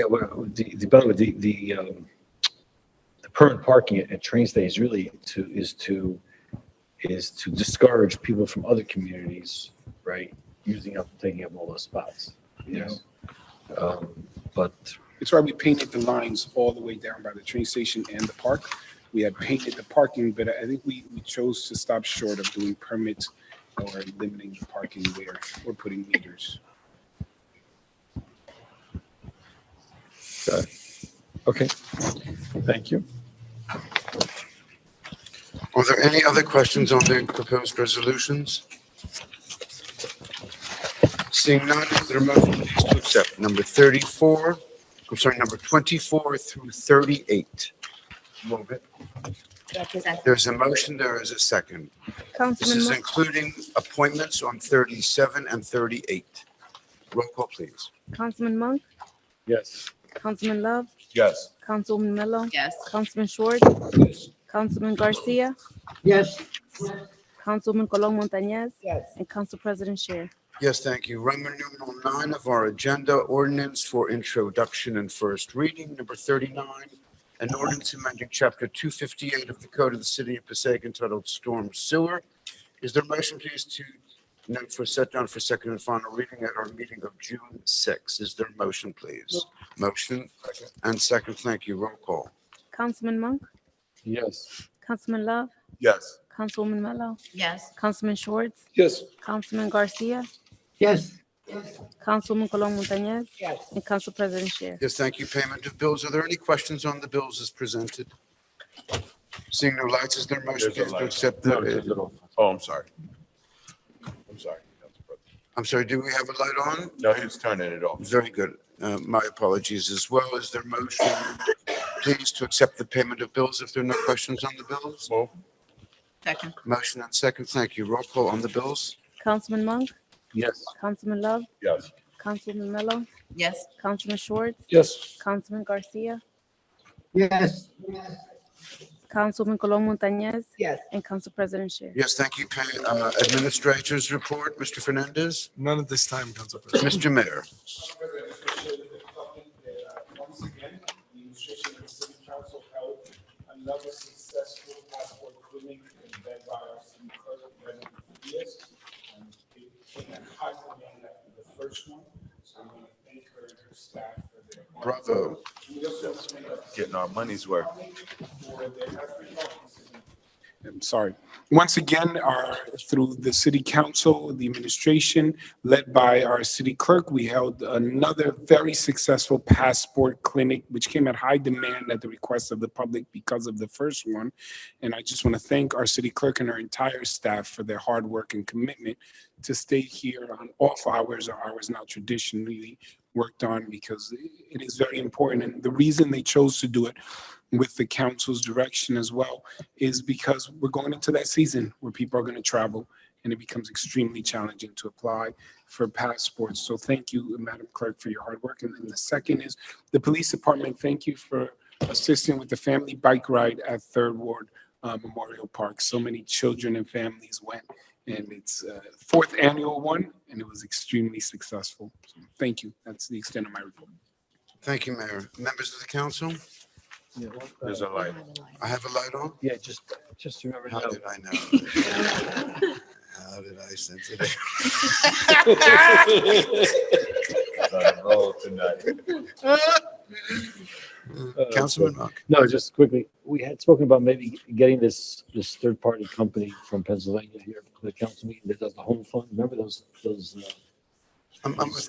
well, by the way, the permanent parking at train stations really is to discourage people from other communities, right, taking up all those spots. Yes. But It's why we painted the lines all the way down by the train station and the park. We had painted the parking, but I think we chose to stop short of doing permits or limiting the parking where we're putting meters. okay, thank you. Are there any other questions on the proposed resolutions? Seeing none, is there a motion please to accept number 24 through 38? Move it. There's a motion, there is a second. This Councilman is Monk, including appointments on 37 and 38. Roll call, please. Councilman Monk, Yes. Councilman Love, Yes. Councilwoman Mello, Yes. Councilman Schwartz, Councilman Garcia, Yes. Councilwoman Colon Montañez, Yes. and Council President Scher. Yes, thank you. Roman numeral 9 of our agenda, ordinance for introduction and first reading, number 39, an ordinance amending chapter 258 of the Code of the City of Passaic entitled Storm Sewer. Is there a motion, please, to note for set down for second and final reading at our meeting of June 6? Is there a motion, please? Motion and second. Thank you. Roll call. Councilman Monk, Yes. Councilman Love, Yes. Councilwoman Mello, Yes. Councilman Schwartz, Yes. Councilman Garcia, Yes. Councilwoman Colon Montañez, Yes. and Council President Scher. Yes, thank you. Payment of bills. Are there any questions on the bills as presented? Seeing no lights, is there a motion, There's a please, to light. accept No, the, Oh, I'm sorry. I'm sorry. Council President. I'm sorry, do we have a light on? No, he was turning it off. Very good. My apologies as well. Is there a motion, please, to accept the payment of bills if there are no questions on the bills? Move. Second. Motion and second. Thank you. Roll call on the bills. Councilman Monk, Yes. Councilman Love, Yes. Councilwoman Mello, Yes. Councilman Schwartz, Yes. Councilman Garcia, Yes. Councilwoman Colon Montañez, Yes. and Council President Scher. Yes, thank you. Administrators report, Mr. Fernandez. None at this time, Council President. Mr. Mayor. Once again, the administration and city council held another successful passport clinic led by our city clerk, Reverend Diaz. It came at high demand after the first one, so I want to thank her and her staff for their. Bravo. We also want to thank Getting our money's worth. for their effort. I'm sorry. Once again, through the city council, the administration, led by our city clerk, we held another very successful passport clinic, which came at high demand at the request of the public because of the first one. And I just want to thank our city clerk and our entire staff for their hard work and commitment to stay here on off hours or hours not traditionally worked on, because it is very important. And the reason they chose to do it with the council's direction as well is because we're going into that season where people are going to travel and it becomes extremely challenging to apply for passports. So thank you, Madam Clerk, for your hard work. And then the second is the police department. Thank you for assisting with the family bike ride at Third Ward Memorial Park. So many children and families went, and it's fourth annual one, and it was extremely successful. So thank you. That's the extent of my report. Thank you, Mayor. Members of the council, Yeah, There's a light. I have a light on. yeah, just remember How now. did I know? How did I sense it? On the roll tonight. Councilman Monk. No, just quickly, we had spoken about maybe getting this third-party company from Pennsylvania here to the council meeting that does the home fund. Remember those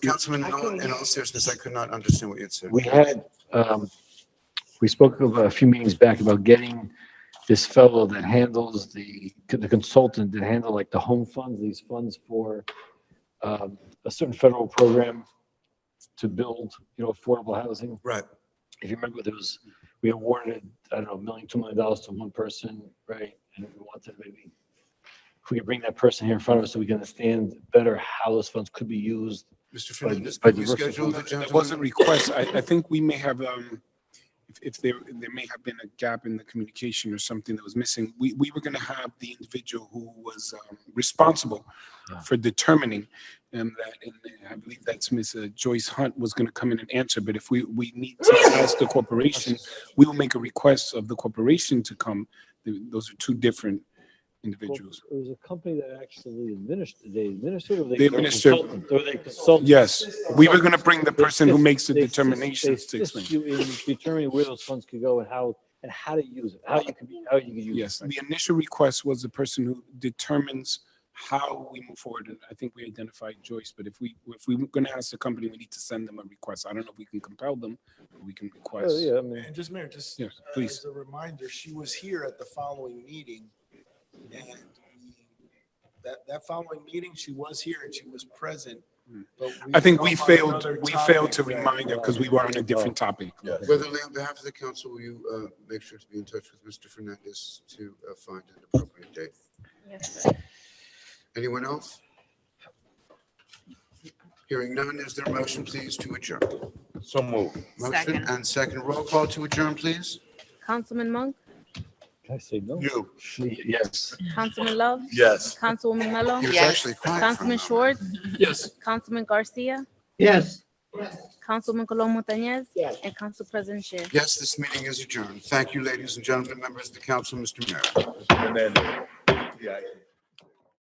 Councilman, in all seriousness, I could not understand what you had said. We had, we spoke about a few meetings back about getting this fellow that handles the consultant that handle like the home funds, these funds for a certain federal program to build, affordable housing. Right. If you remember, we awarded, I don't know, $1 million, $2 million to one person, right? And we wanted maybe, if we could bring that person here in front of us so we can understand better how those funds could be used. Mr. Fernandez, by could you diversifying. schedule the That gentleman? wasn't request. I think we may have, if there may have been a gap in the communication or something that was missing. We were going to have the individual who was responsible for determining that, and I believe that's Ms. Joyce Hunt was going to come in and answer. But if we need to ask the corporation, we will make a request of the corporation to come. Those are two different individuals. It was a company that actually administered, or They administer- they consulted? Yes, we were going to bring the person who makes the They assist- determinations to They assist explain. you in determining where those funds could go and how to use it, how you could use it. Yes, the initial request was the person who determines how we move forward. And I think we identified Joyce, but if we're going to ask the company, we need to send them a request. I don't know if we can compel them, but we can request. Yeah, I mean, And just, Mayor, just Yes, please. as a reminder, she was here at the following meeting. And that following meeting, she was here and she was present. But I think we were on failed another to topic that- remind her because we were on a different topic. Yes. Weatherly, on behalf of the council, will you make sure to be in touch with Mr. Fernandez to find an appropriate date? Yes, sir. Anyone else? Hearing none, is there a motion, please, to adjourn? So move. Motion Second. and second roll call to adjourn, please. Councilman Monk, can I say no? You. Yes. Councilman Love, Yes. Councilwoman Mello, He was Yes. actually quiet. for a Councilman moment. Schwartz, Yes. Councilman Garcia, Yes. Councilman Colom Montañez, Yes. and Council President Sher. Yes, this meeting is adjourned. Thank you, ladies and gentlemen, members of the council, Mr. Mayor. Fernandez. Yeah.